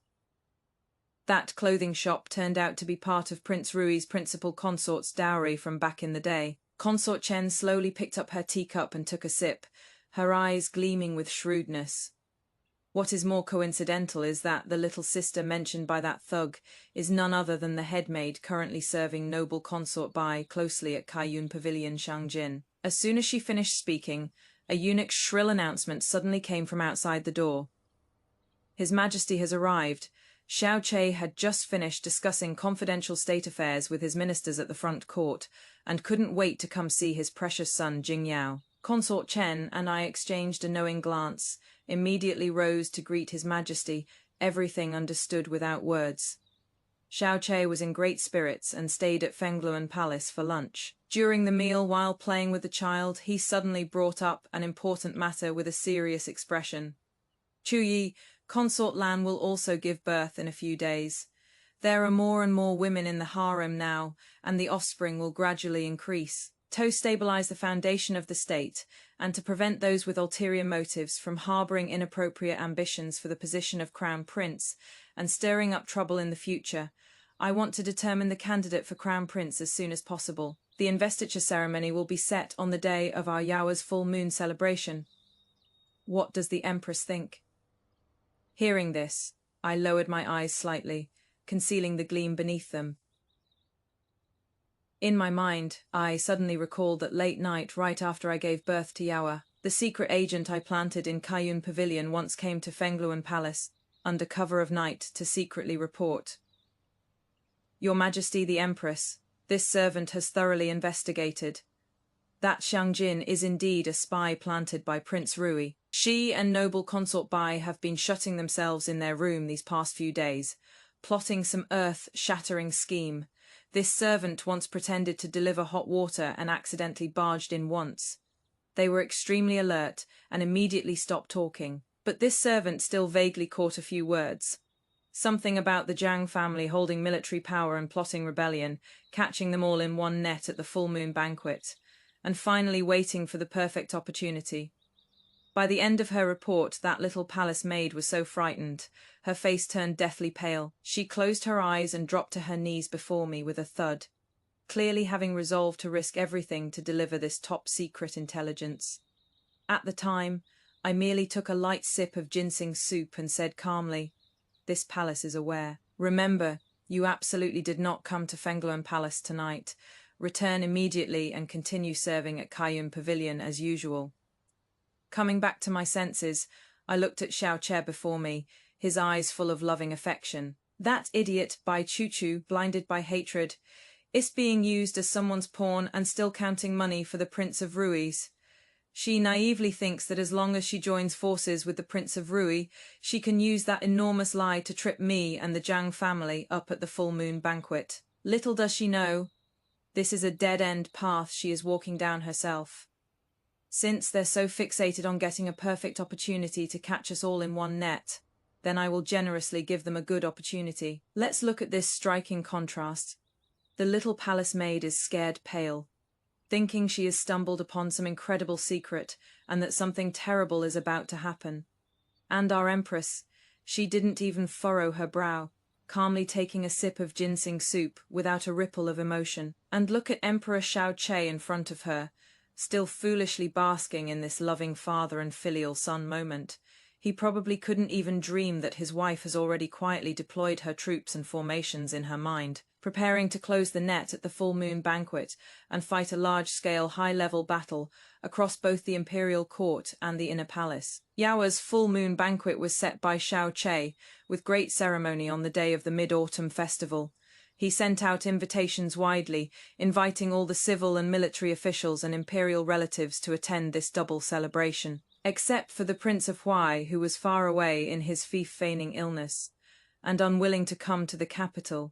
That clothing shop turned out to be part of Prince Rui's principal consort's dowry from back in the day. Consort Chen slowly picked up her teacup and took a sip, her eyes gleaming with shrewdness. What is more coincidental is that the little sister mentioned by that thug is none other than the headmaid currently serving noble consort Bai closely at Kaiyun Pavilion Shangjin. As soon as she finished speaking, a eunuch's shrill announcement suddenly came from outside the door. His Majesty has arrived. Xiao Che had just finished discussing confidential state affairs with his ministers at the front court and couldn't wait to come see his precious son Jing Yao. Consort Chen and I exchanged a knowing glance, immediately rose to greet his Majesty, everything understood without words. Xiao Che was in great spirits and stayed at Fengluan Palace for lunch. During the meal, while playing with the child, he suddenly brought up an important matter with a serious expression. Chu Yi, Consort Lan will also give birth in a few days. There are more and more women in the harem now, and the offspring will gradually increase. To stabilize the foundation of the state, and to prevent those with ulterior motives from harboring inappropriate ambitions for the position of crown prince and stirring up trouble in the future, I want to determine the candidate for crown prince as soon as possible. The investiture ceremony will be set on the day of our Yaowa's full moon celebration. What does the Empress think? Hearing this, I lowered my eyes slightly, concealing the gleam beneath them. In my mind, I suddenly recalled that late night right after I gave birth to Yaowa, the secret agent I planted in Kaiyun Pavilion once came to Fengluan Palace, under cover of night, to secretly report. Your Majesty the Empress, this servant has thoroughly investigated. That Xiangjin is indeed a spy planted by Prince Rui. She and noble consort Bai have been shutting themselves in their room these past few days, plotting some earth-shattering scheme. This servant once pretended to deliver hot water and accidentally barged in once. They were extremely alert and immediately stopped talking, but this servant still vaguely caught a few words. Something about the Zhang family holding military power and plotting rebellion, catching them all in one net at the full moon banquet, and finally waiting for the perfect opportunity. By the end of her report, that little palace maid was so frightened, her face turned deathly pale. She closed her eyes and dropped to her knees before me with a thud, clearly having resolved to risk everything to deliver this top-secret intelligence. At the time, I merely took a light sip of ginseng soup and said calmly, "This palace is aware. Remember, you absolutely did not come to Fengluan Palace tonight. Return immediately and continue serving at Kaiyun Pavilion as usual." Coming back to my senses, I looked at Xiao Che before me, his eyes full of loving affection. That idiot Bai Chu, blinded by hatred, is being used as someone's pawn and still counting money for the Prince of Rui's. She naively thinks that as long as she joins forces with the Prince of Rui, she can use that enormous lie to trip me and the Zhang family up at the full moon banquet. Little does she know, this is a dead-end path she is walking down herself. Since they're so fixated on getting a perfect opportunity to catch us all in one net, then I will generously give them a good opportunity. Let's look at this striking contrast. The little palace maid is scared pale, thinking she has stumbled upon some incredible secret and that something terrible is about to happen. And our Empress, she didn't even furrow her brow, calmly taking a sip of ginseng soup without a ripple of emotion. And look at Emperor Xiao Che in front of her, still foolishly basking in this loving father and filial son moment. He probably couldn't even dream that his wife has already quietly deployed her troops and formations in her mind, preparing to close the net at the full moon banquet and fight a large-scale, high-level battle across both the imperial court and the inner palace. Yao's full moon banquet was set by Xiao Che, with great ceremony on the day of the Mid-Autumn Festival. He sent out invitations widely, inviting all the civil and military officials and imperial relatives to attend this double celebration, except for the Prince of Huai, who was far away in his feigning illness, and unwilling to come to the capital.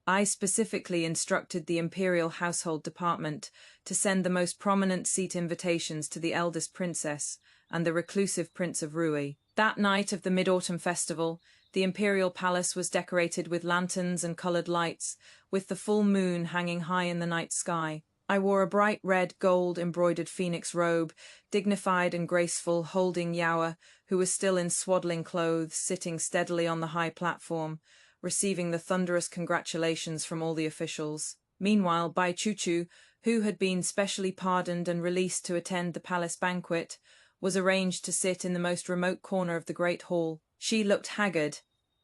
I specifically instructed the Imperial Household Department to send the most prominent seat invitations to the eldest princess and the reclusive Prince of Rui. That night of the Mid-Autumn Festival, the Imperial Palace was decorated with lanterns and colored lights, with the full moon hanging high in the night sky. I wore a bright red gold-embroidered phoenix robe, dignified and graceful, holding Yao, who was still in swaddling clothes, sitting steadily on the high platform, receiving the thunderous congratulations from all the officials. Meanwhile, Bai Chuchu, who had been specially pardoned and released to attend the palace banquet, was arranged to sit in the most remote corner of the great hall. She looked haggard,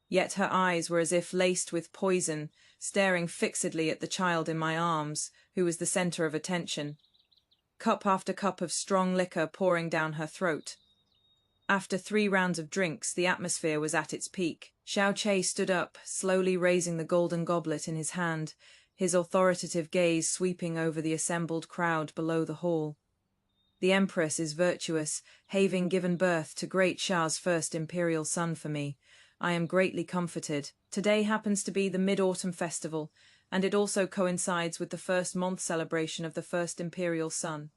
yet her eyes were as if laced with poison, staring fixedly at the child in my arms, who was the center of attention, cup after cup of strong liquor pouring down her throat. After 3 rounds of drinks, the atmosphere was at its peak. Xiao Che stood up, slowly raising the golden goblet in his hand, his authoritative gaze sweeping over the assembled crowd below the hall. The Empress is virtuous, having given birth to great Sha's first imperial son for me. I am greatly comforted. Today happens to be the Mid-Autumn Festival, and it also coincides with the first month celebration of the first imperial son.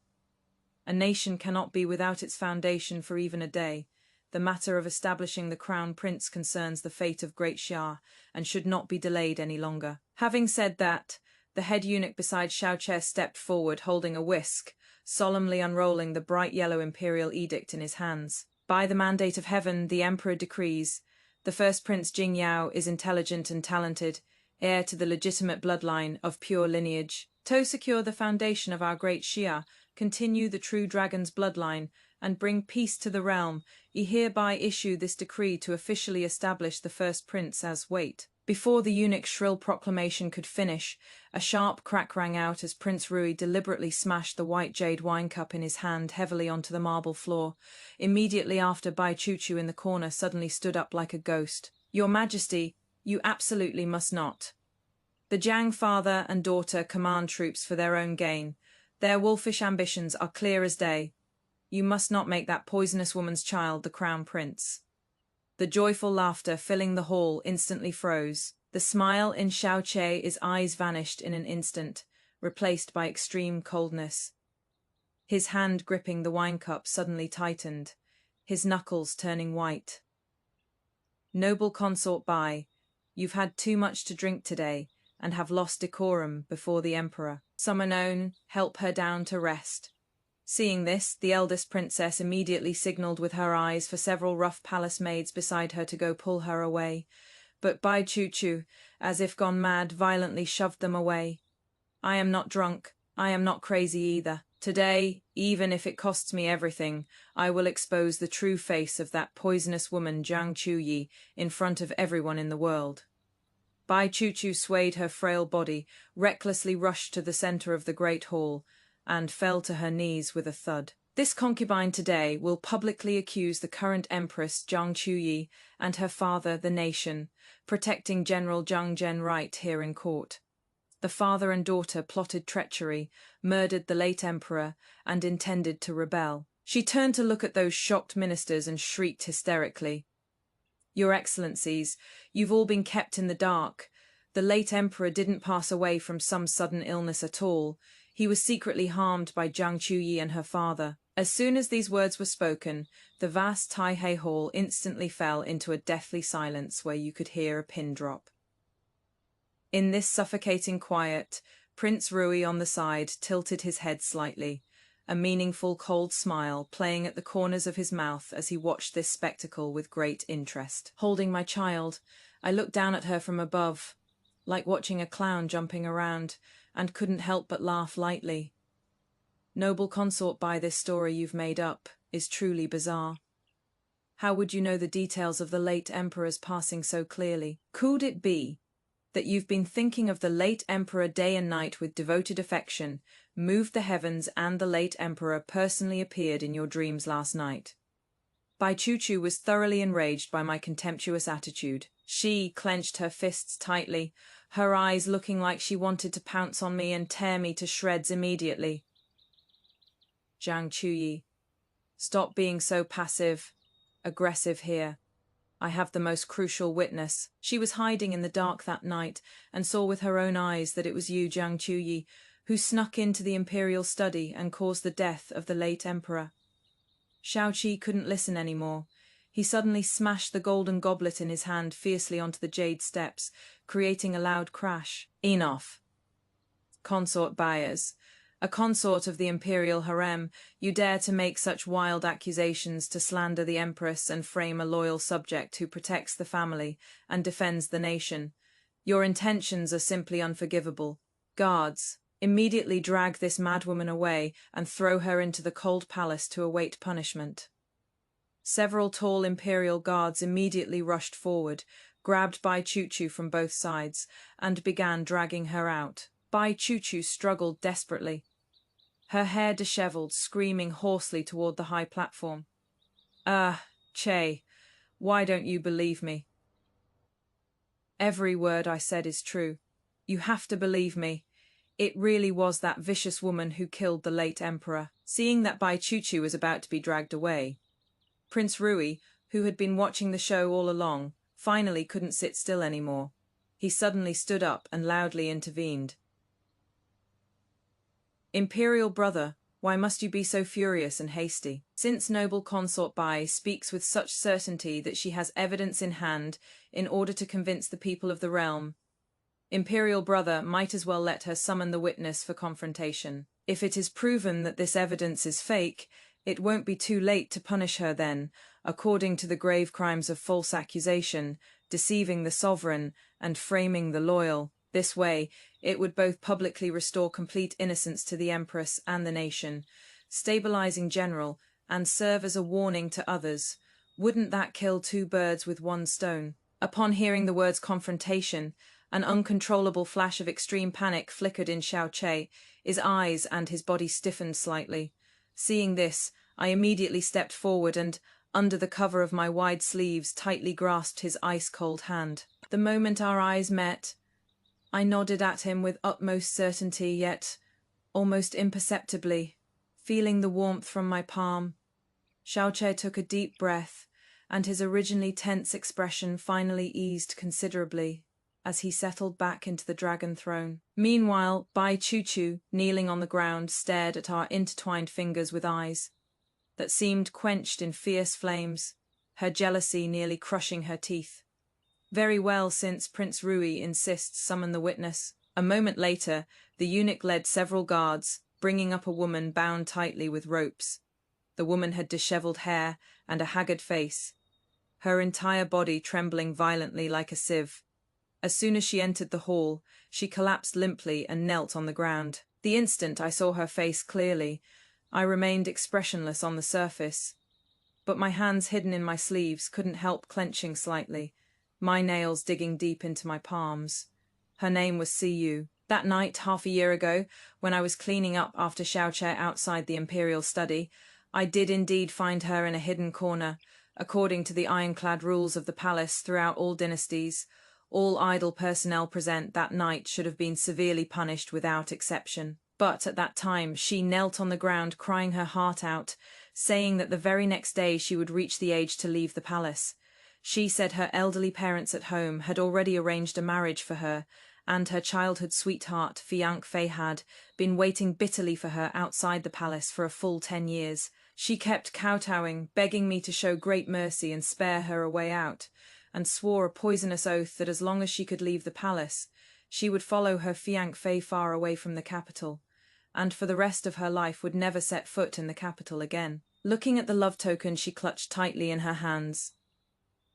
A nation cannot be without its foundation for even a day. The matter of establishing the crown prince concerns the fate of Great Xia, and should not be delayed any longer. Having said that, the head eunuch beside Xiao Che stepped forward, holding a whisk, solemnly unrolling the bright yellow imperial edict in his hands. By the mandate of heaven, the emperor decrees, the first prince Jing Yao is intelligent and talented, heir to the legitimate bloodline of pure lineage. To secure the foundation of our great Xia, continue the true dragon's bloodline, and bring peace to the realm, he hereby issue this decree to officially establish the first prince as wait. Before the eunuch's shrill proclamation could finish, a sharp crack rang out as Prince Rui deliberately smashed the white jade wine cup in his hand heavily onto the marble floor. Immediately after, Bai Chuchu in the corner suddenly stood up like a ghost. Your Majesty, you absolutely must not. The Jiang father and daughter command troops for their own gain. Their wolfish ambitions are clear as day. You must not make that poisonous woman's child the crown prince. The joyful laughter filling the hall instantly froze. The smile in Xiao Che's eyes vanished in an instant, replaced by extreme coldness. His hand gripping the wine cup suddenly tightened, his knuckles turning white. Noble consort Bai, you've had too much to drink today, and have lost decorum before the emperor. Summon On, help her down to rest. Seeing this, the eldest princess immediately signaled with her eyes for several rough palace maids beside her to go pull her away, but Bai Chuchu, as if gone mad, violently shoved them away. I am not drunk, I am not crazy either. Today, even if it costs me everything, I will expose the true face of that poisonous woman Jiang Chuyi in front of everyone in the world. Bai Chuchu swayed her frail body, recklessly rushed to the center of the great hall, and fell to her knees with a thud. This concubine today will publicly accuse the current empress Jiang Chuyi and her father, the nation, protecting General Jiang Zhen right here in court. The father and daughter plotted treachery, murdered the late emperor, and intended to rebel. She turned to look at those shocked ministers and shrieked hysterically. Your Excellencies, you've all been kept in the dark. The late emperor didn't pass away from some sudden illness at all. He was secretly harmed by Jiang Chuyi and her father. As soon as these words were spoken, the vast Taihei Hall instantly fell into a deathly silence where you could hear a pin drop. In this suffocating quiet, Prince Rui on the side tilted his head slightly, a meaningful cold smile playing at the corners of his mouth as he watched this spectacle with great interest. Holding my child, I looked down at her from above, like watching a clown jumping around, and couldn't help but laugh lightly. Noble consort Bai, this story you've made up is truly bizarre. How would you know the details of the late emperor's passing so clearly? Could it be that you've been thinking of the late emperor day and night with devoted affection, moved the heavens, and the late emperor personally appeared in your dreams last night? Bai Chuchu was thoroughly enraged by my contemptuous attitude. She clenched her fists tightly, her eyes looking like she wanted to pounce on me and tear me to shreds immediately. Zhang Chuyi, stop being so aggressive here. I have the most crucial witness. She was hiding in the dark that night and saw with her own eyes that it was you, Zhang Chuyi, who snuck into the imperial study and caused the death of the late emperor. Xiaoqi couldn't listen anymore. He suddenly smashed the golden goblet in his hand fiercely onto the jade steps, creating a loud crash. Enough. Consort buyers. A consort of the imperial harem, you dare to make such wild accusations, to slander the empress and frame a loyal subject who protects the family and defends the nation. Your intentions are simply unforgivable. Guards, immediately drag this madwoman away and throw her into the cold palace to await punishment. Several tall imperial guards immediately rushed forward, grabbed Bai Chuchu from both sides, and began dragging her out. Bai Chuchu struggled desperately, her hair disheveled, screaming hoarsely toward the high platform. Che, why don't you believe me? Every word I said is true. You have to believe me. It really was that vicious woman who killed the late emperor. Seeing that Bai Chuchu was about to be dragged away, Prince Rui, who had been watching the show all along, finally couldn't sit still anymore. He suddenly stood up and loudly intervened. Imperial brother, why must you be so furious and hasty? Since noble consort Bai speaks with such certainty that she has evidence in hand in order to convince the people of the realm, Imperial brother might as well let her summon the witness for confrontation. If it is proven that this evidence is fake, it won't be too late to punish her then, according to the grave crimes of false accusation, deceiving the sovereign, and framing the loyal. This way, it would both publicly restore complete innocence to the Empress and the nation, stabilize in general, and serve as a warning to others. Wouldn't that kill two birds with one stone? Upon hearing the words confrontation, an uncontrollable flash of extreme panic flickered in Xiaoqi's eyes and his body stiffened slightly. Seeing this, I immediately stepped forward and, under the cover of my wide sleeves, tightly grasped his ice-cold hand. The moment our eyes met, I nodded at him with utmost certainty, yet almost imperceptibly, feeling the warmth from my palm. Xiaoqi took a deep breath, and his originally tense expression finally eased considerably as he settled back into the dragon throne. Meanwhile, Bai Chuchu, kneeling on the ground, stared at our intertwined fingers with eyes that seemed quenched in fierce flames, her jealousy nearly crushing her teeth. Very well, since Prince Rui insists, summon the witness. A moment later, the eunuch led several guards, bringing up a woman bound tightly with ropes. The woman had disheveled hair and a haggard face, her entire body trembling violently like a sieve. As soon as she entered the hall, she collapsed limply and knelt on the ground. The instant I saw her face clearly, I remained expressionless on the surface, but my hands hidden in my sleeves couldn't help clenching slightly, my nails digging deep into my palms. Her name was Siyu. That night, half a year ago, when I was cleaning up after Xiaoqi outside the imperial study, I did indeed find her in a hidden corner. According to the ironclad rules of the palace throughout all dynasties, all idle personnel present that night should have been severely punished without exception. But at that time, she knelt on the ground crying her heart out, saying that the very next day she would reach the age to leave the palace. She said her elderly parents at home had already arranged a marriage for her, and her childhood sweetheart, Fianc Fei, had been waiting bitterly for her outside the palace for a full 10 years. She kept kowtowing, begging me to show great mercy and spare her a way out, and swore a poisonous oath that as long as she could leave the palace, she would follow her Fianc Fei far away from the capital, and for the rest of her life would never set foot in the capital again. Looking at the love token she clutched tightly in her hands,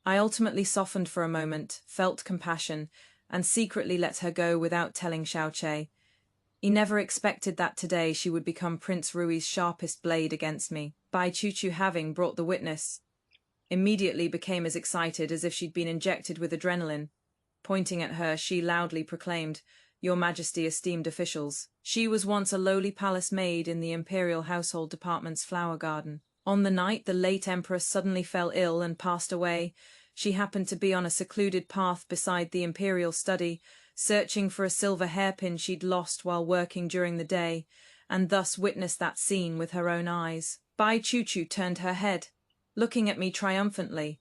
I ultimately softened for a moment, felt compassion, and secretly let her go without telling Xiaoqi. He never expected that today she would become Prince Rui's sharpest blade against me. Bai Chuchu having brought the witness, immediately became as excited as if she'd been injected with adrenaline. Pointing at her, she loudly proclaimed, "Your Majesty, esteemed officials." She was once a lowly palace maid in the Imperial Household Department's flower garden. On the night the late Emperor suddenly fell ill and passed away, she happened to be on a secluded path beside the Imperial study, searching for a silver hairpin she'd lost while working during the day, and thus witnessed that scene with her own eyes. Bai Chuchu turned her head, looking at me triumphantly,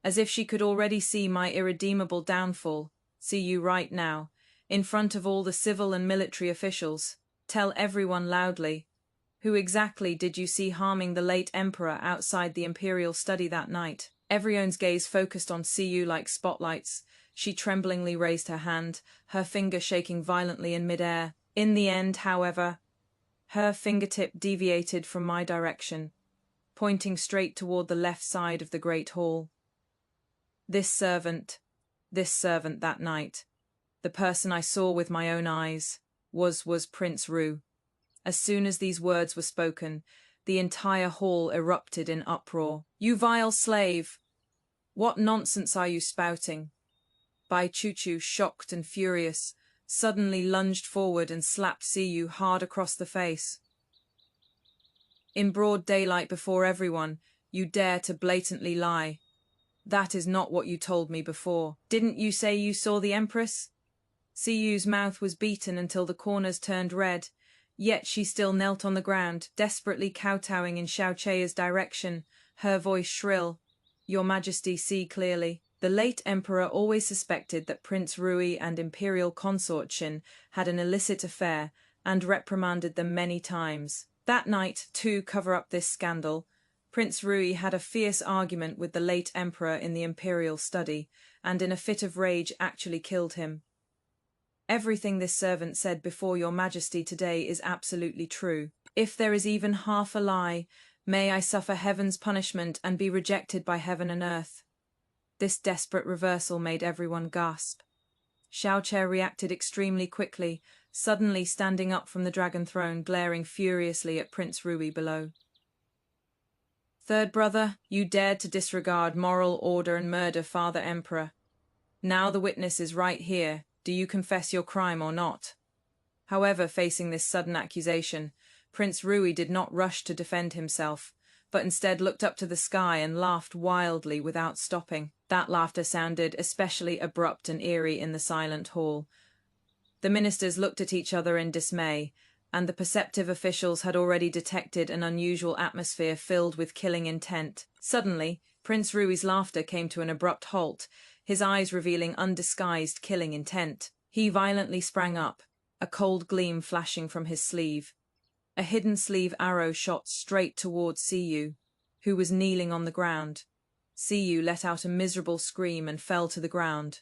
as if she could already see my irredeemable downfall. "See you right now, in front of all the civil and military officials. Tell everyone loudly. Who exactly did you see harming the late Emperor outside the Imperial study that night?" Everyone's gaze focused on Siyu like spotlights. She tremblingly raised her hand, her finger shaking violently in midair. In the end, however, her fingertip deviated from my direction, pointing straight toward the left side of the great hall. This servant that night, the person I saw with my own eyes, was Prince Ru. As soon as these words were spoken, the entire hall erupted in uproar. "You vile slave! What nonsense are you spouting?" Bai Chuchu, shocked and furious, suddenly lunged forward and slapped Siyu hard across the face. "In broad daylight before everyone, you dare to blatantly lie. That is not what you told me before. Didn't you say you saw the Empress?" Siyu's mouth was beaten until the corners turned red, yet she still knelt on the ground, desperately kowtowing in Xiaoche's direction, her voice shrill. "Your Majesty, see clearly." The late Emperor always suspected that Prince Rui and Imperial Consort Xin had an illicit affair and reprimanded them many times. That night, to cover up this scandal, Prince Rui had a fierce argument with the late Emperor in the Imperial study, and in a fit of rage actually killed him. Everything this servant said before your Majesty today is absolutely true. If there is even half a lie, may I suffer heaven's punishment and be rejected by heaven and earth. This desperate reversal made everyone gasp. Xiaoche reacted extremely quickly, suddenly standing up from the dragon throne, glaring furiously at Prince Rui below. "Third brother, you dared to disregard moral order and murder Father Emperor. Now the witness is right here. Do you confess your crime or not?" However, facing this sudden accusation, Prince Rui did not rush to defend himself, but instead looked up to the sky and laughed wildly without stopping. That laughter sounded especially abrupt and eerie in the silent hall. The ministers looked at each other in dismay, and the perceptive officials had already detected an unusual atmosphere filled with killing intent. Suddenly, Prince Rui's laughter came to an abrupt halt, his eyes revealing undisguised killing intent. He violently sprang up, a cold gleam flashing from his sleeve. A hidden sleeve arrow shot straight towards Siyu, who was kneeling on the ground. Siyu let out a miserable scream and fell to the ground.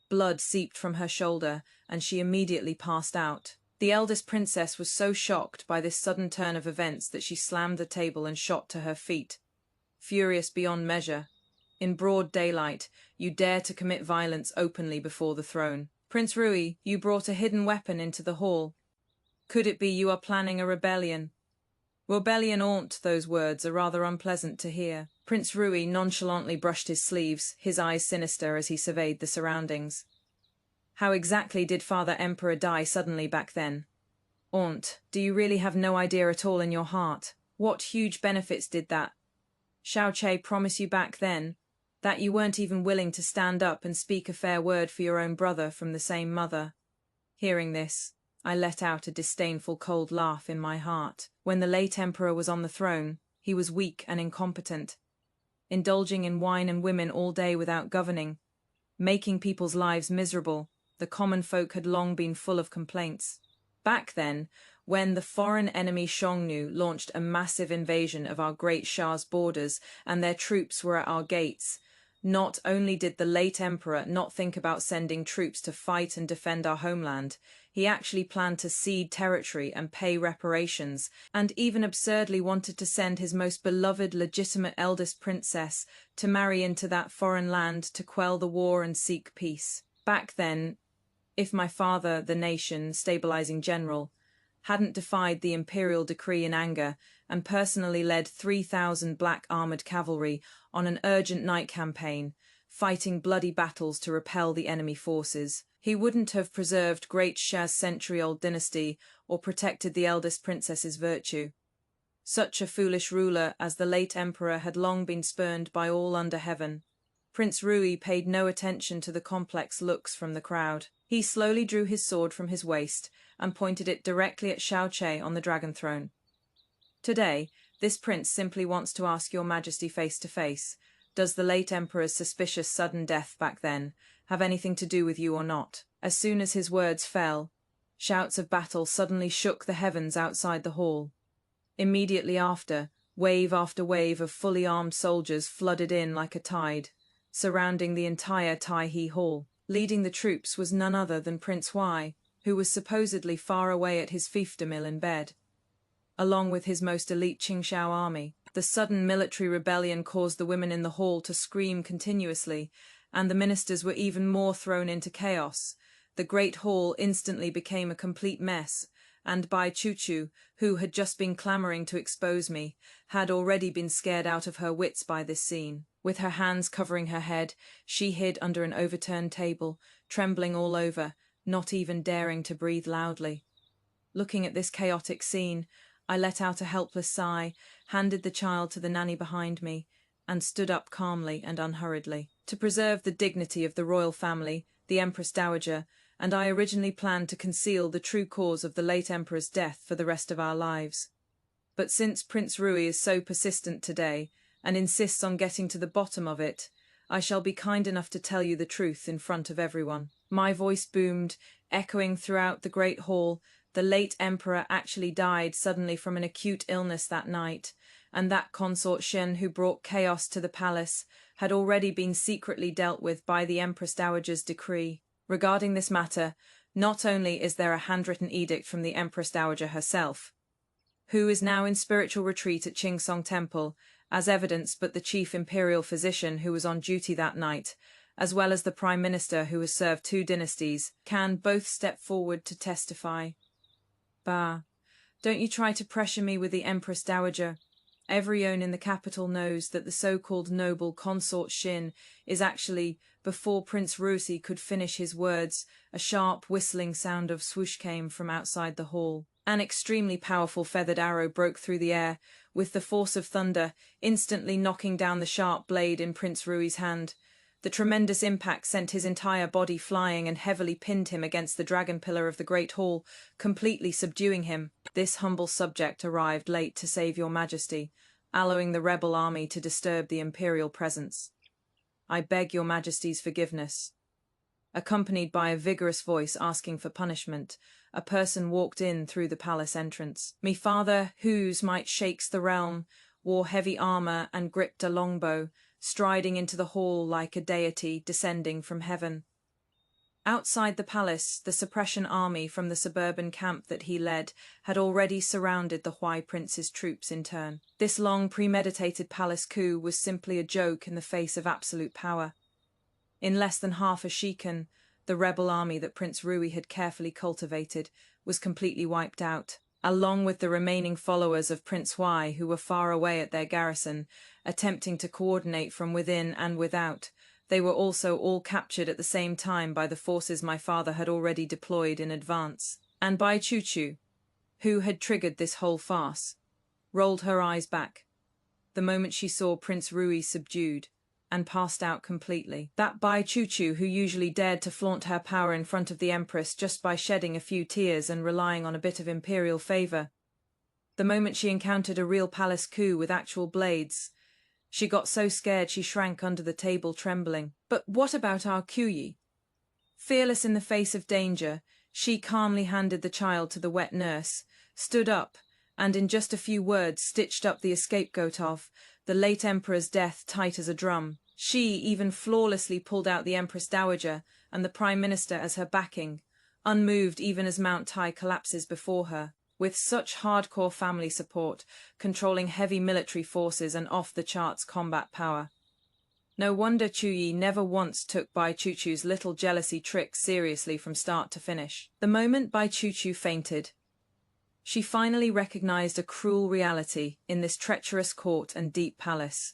Blood seeped from her shoulder, and she immediately passed out. The eldest princess was so shocked by this sudden turn of events that she slammed the table and shot to her feet. Furious beyond measure, in broad daylight, you dare to commit violence openly before the throne. Prince Rui, you brought a hidden weapon into the hall. Could it be you are planning a rebellion? Rebellion aunt, those words are rather unpleasant to hear. Prince Rui nonchalantly brushed his sleeves, his eyes sinister as he surveyed the surroundings. How exactly did Father Emperor die suddenly back then? Aunt, do you really have no idea at all in your heart? What huge benefits did that Xiaoche promise you back then, that you weren't even willing to stand up and speak a fair word for your own brother from the same mother? Hearing this, I let out a disdainful cold laugh in my heart. When the late Emperor was on the throne, he was weak and incompetent, indulging in wine and women all day without governing, making people's lives miserable. The common folk had long been full of complaints. Back then, when the foreign enemy Xiongnu launched a massive invasion of our great Shah's borders and their troops were at our gates, not only did the late Emperor not think about sending troops to fight and defend our homeland, he actually planned to cede territory and pay reparations, and even absurdly wanted to send his most beloved legitimate eldest princess to marry into that foreign land to quell the war and seek peace. Back then, if my father, the nation, stabilizing general, hadn't defied the imperial decree in anger and personally led 3,000 black armored cavalry on an urgent night campaign, fighting bloody battles to repel the enemy forces. He wouldn't have preserved great Shah's century-old dynasty or protected the eldest princess's virtue. Such a foolish ruler as the late emperor had long been spurned by all under heaven. Prince Rui paid no attention to the complex looks from the crowd. He slowly drew his sword from his waist and pointed it directly at Xiaoqie on the dragon throne. Today, this prince simply wants to ask your majesty face to face, does the late emperor's suspicious sudden death back then have anything to do with you or not? As soon as his words fell, shouts of battle suddenly shook the heavens outside the hall. Immediately after, wave after wave of fully armed soldiers flooded in like a tide, surrounding the entire Tai-He Hall. Leading the troops was none other than Prince Huai, who was supposedly far away at his fiefdom in bed. Along with his most elite Qingxiao army, the sudden military rebellion caused the women in the hall to scream continuously, and the ministers were even more thrown into chaos. The great hall instantly became a complete mess, and Bai Chuchu, who had just been clamoring to expose me, had already been scared out of her wits by this scene. With her hands covering her head, she hid under an overturned table, trembling all over, not even daring to breathe loudly. Looking at this chaotic scene, I let out a helpless sigh, handed the child to the nanny behind me, and stood up calmly and unhurriedly. To preserve the dignity of the royal family, the Empress Dowager, and I originally planned to conceal the true cause of the late emperor's death for the rest of our lives. But since Prince Rui is so persistent today, and insists on getting to the bottom of it, I shall be kind enough to tell you the truth in front of everyone. My voice boomed, echoing throughout the great hall. The late emperor actually died suddenly from an acute illness that night, and that consort Shen who brought chaos to the palace had already been secretly dealt with by the Empress Dowager's decree. Regarding this matter, not only is there a handwritten edict from the Empress Dowager herself, who is now in spiritual retreat at Qingsong Temple, as evidence, but the chief imperial physician who was on duty that night, as well as the prime minister who has served 2 dynasties, can both step forward to testify. Bah, don't you try to pressure me with the Empress Dowager. Everyone in the capital knows that the so-called noble consort Shin is actually, before Prince Rusi could finish his words, a sharp whistling sound of swoosh came from outside the hall. An extremely powerful feathered arrow broke through the air, with the force of thunder, instantly knocking down the sharp blade in Prince Rui's hand. The tremendous impact sent his entire body flying and heavily pinned him against the dragon pillar of the great hall, completely subduing him. This humble subject arrived late to save your majesty, allowing the rebel army to disturb the imperial presence. I beg your majesty's forgiveness. Accompanied by a vigorous voice asking for punishment, a person walked in through the palace entrance. Me father, whose might shakes the realm, wore heavy armor and gripped a longbow, striding into the hall like a deity descending from heaven. Outside the palace, the suppression army from the suburban camp that he led had already surrounded the Huai prince's troops in turn. This long premeditated palace coup was simply a joke in the face of absolute power. In less than half a shikan, the rebel army that Prince Rui had carefully cultivated was completely wiped out, along with the remaining followers of Prince Huai who were far away at their garrison, attempting to coordinate from within and without. They were also all captured at the same time by the forces my father had already deployed in advance. And Bai Chuchu, who had triggered this whole farce, rolled her eyes back the moment she saw Prince Rui subdued, and passed out completely. That Bai Chuchu who usually dared to flaunt her power in front of the Empress just by shedding a few tears and relying on a bit of imperial favor. The moment she encountered a real palace coup with actual blades, she got so scared she shrank under the table trembling. But what about our Kyuyi? Fearless in the face of danger, she calmly handed the child to the wet nurse, stood up, and in just a few words stitched up the scapegoat of the late emperor's death tight as a drum. She even flawlessly pulled out the Empress Dowager and the Prime Minister as her backing, unmoved even as Mount Tai collapses before her. With such hardcore family support, controlling heavy military forces and off-the-charts combat power. No wonder Chuyi never once took Bai Chuchu's little jealousy trick seriously from start to finish. The moment Bai Chuchu fainted, She finally recognized a cruel reality in this treacherous court and deep palace.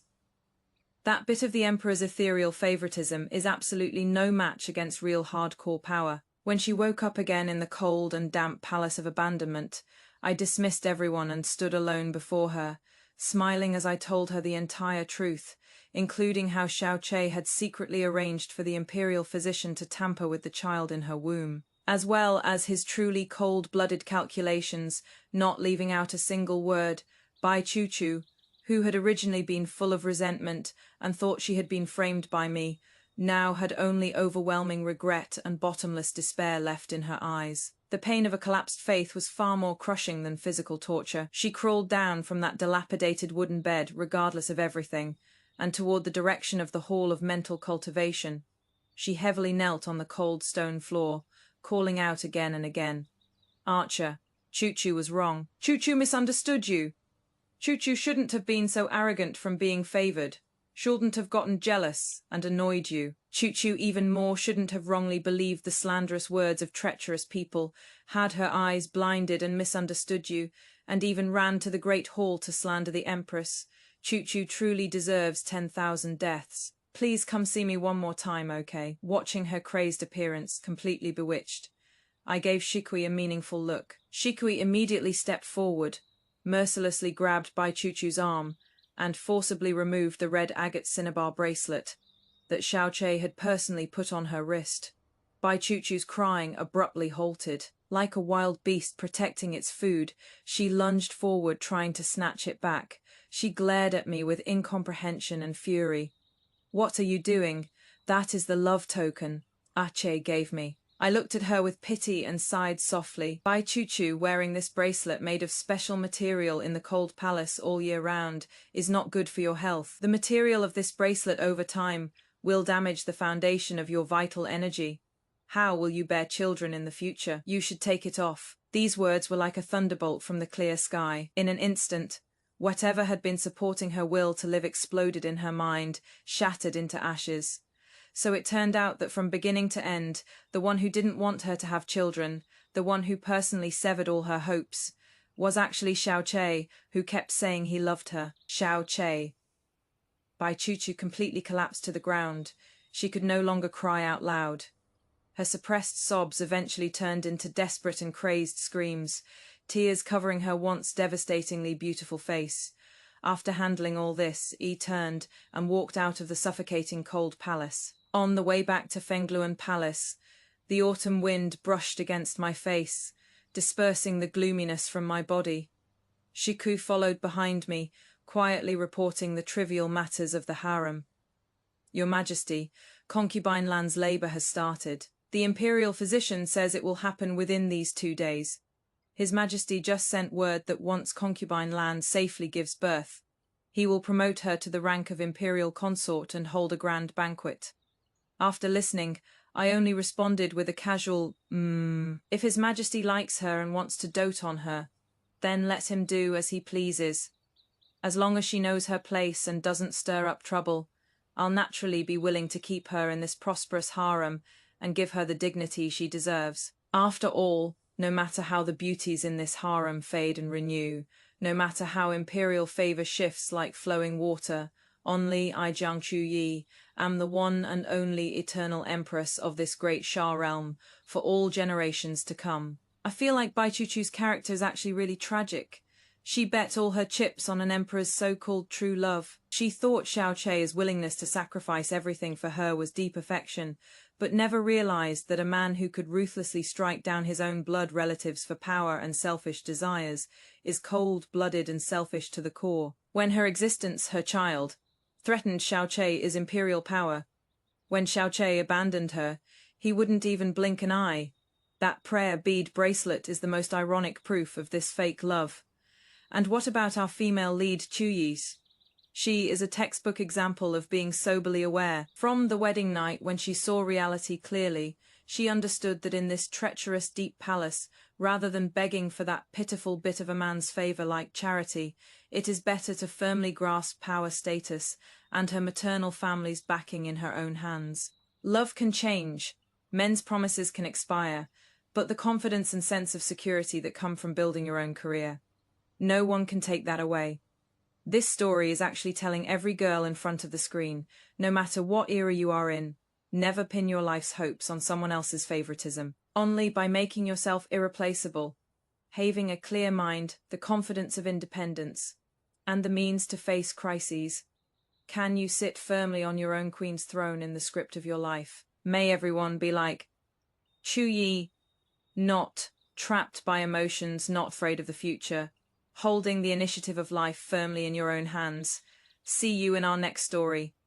That bit of the emperor's ethereal favoritism is absolutely no match against real hardcore power. When she woke up again in the cold and damp palace of abandonment, I dismissed everyone and stood alone before her, smiling as I told her the entire truth, including how Xiaoqie had secretly arranged for the imperial physician to tamper with the child in her womb, as well as his truly cold-blooded calculations, not leaving out a single word. Bai Chuchu, who had originally been full of resentment and thought she had been framed by me, now had only overwhelming regret and bottomless despair left in her eyes. The pain of a collapsed faith was far more crushing than physical torture. She crawled down from that dilapidated wooden bed, regardless of everything, and toward the direction of the hall of mental cultivation. She heavily knelt on the cold stone floor, calling out again and again, "Archer, Chuchu was wrong. Chuchu misunderstood you. Chuchu shouldn't have been so arrogant from being favored. Shouldn't have gotten jealous and annoyed you. Chuchu even more shouldn't have wrongly believed the slanderous words of treacherous people, had her eyes blinded and misunderstood you, and even ran to the great hall to slander the empress. Chuchu truly deserves 10,000 deaths. Please come see me one more time, okay?" Watching her crazed appearance, completely bewitched, I gave Shikui a meaningful look. Shikui immediately stepped forward, mercilessly grabbed Bai Chuchu's arm, and forcibly removed the red agate cinnabar bracelet that Xiaoqie had personally put on her wrist. Bai Chuchu's crying abruptly halted. Like a wild beast protecting its food, she lunged forward trying to snatch it back. She glared at me with incomprehension and fury. "What are you doing? That is the love token Ache gave me." I looked at her with pity and sighed softly. "Bai Chuchu, wearing this bracelet made of special material in the cold palace all year round is not good for your health. The material of this bracelet over time will damage the foundation of your vital energy. How will you bear children in the future? You should take it off." These words were like a thunderbolt from the clear sky. In an instant, whatever had been supporting her will to live exploded in her mind, shattered into ashes. So it turned out that from beginning to end, the one who didn't want her to have children, the one who personally severed all her hopes, was actually Xiaoqie, who kept saying he loved her. Xiaoqie. Bai Chuchu completely collapsed to the ground. She could no longer cry out loud. Her suppressed sobs eventually turned into desperate and crazed screams, tears covering her once devastatingly beautiful face. After handling all this, Yi turned and walked out of the suffocating cold palace. On the way back to Fengluan Palace, the autumn wind brushed against my face, dispersing the gloominess from my body. Shiku followed behind me, quietly reporting the trivial matters of the harem. "Your Majesty, concubine land's labor has started. The imperial physician says it will happen within these 2 days. His Majesty just sent word that once concubine land safely gives birth, he will promote her to the rank of imperial consort and hold a grand banquet." After listening, I only responded with a casual, If His Majesty likes her and wants to dote on her, then let him do as he pleases. As long as she knows her place and doesn't stir up trouble, I'll naturally be willing to keep her in this prosperous harem and give her the dignity she deserves. After all, no matter how the beauties in this harem fade and renew, no matter how imperial favor shifts like flowing water, only I, Jiang Chuyi, am the one and only eternal empress of this great Sha realm for all generations to come. I feel like Bai Chuchu's character is actually really tragic. She bet all her chips on an emperor's so-called true love. She thought Xiaoqie's willingness to sacrifice everything for her was deep affection, but never realized that a man who could ruthlessly strike down his own blood relatives for power and selfish desires is cold-blooded and selfish to the core. When her existence, her child, threatened Xiaoqie's imperial power, when Xiaoqie abandoned her, he wouldn't even blink an eye. That prayer bead bracelet is the most ironic proof of this fake love. And what about our female lead, Chuyis? She is a textbook example of being soberly aware. From the wedding night, when she saw reality clearly, she understood that in this treacherous deep palace, rather than begging for that pitiful bit of a man's favor like charity, it is better to firmly grasp power status and her maternal family's backing in her own hands. Love can change, men's promises can expire, but the confidence and sense of security that come from building your own career. No one can take that away. This story is actually telling every girl in front of the screen, no matter what era you are in, never pin your life's hopes on someone else's favoritism. Only by making yourself irreplaceable, having a clear mind, the confidence of independence, and the means to face crises, can you sit firmly on your own queen's throne in the script of your life. May everyone be like Chuyi, not trapped by emotions, not afraid of the future, holding the initiative of life firmly in your own hands. See you in our next story.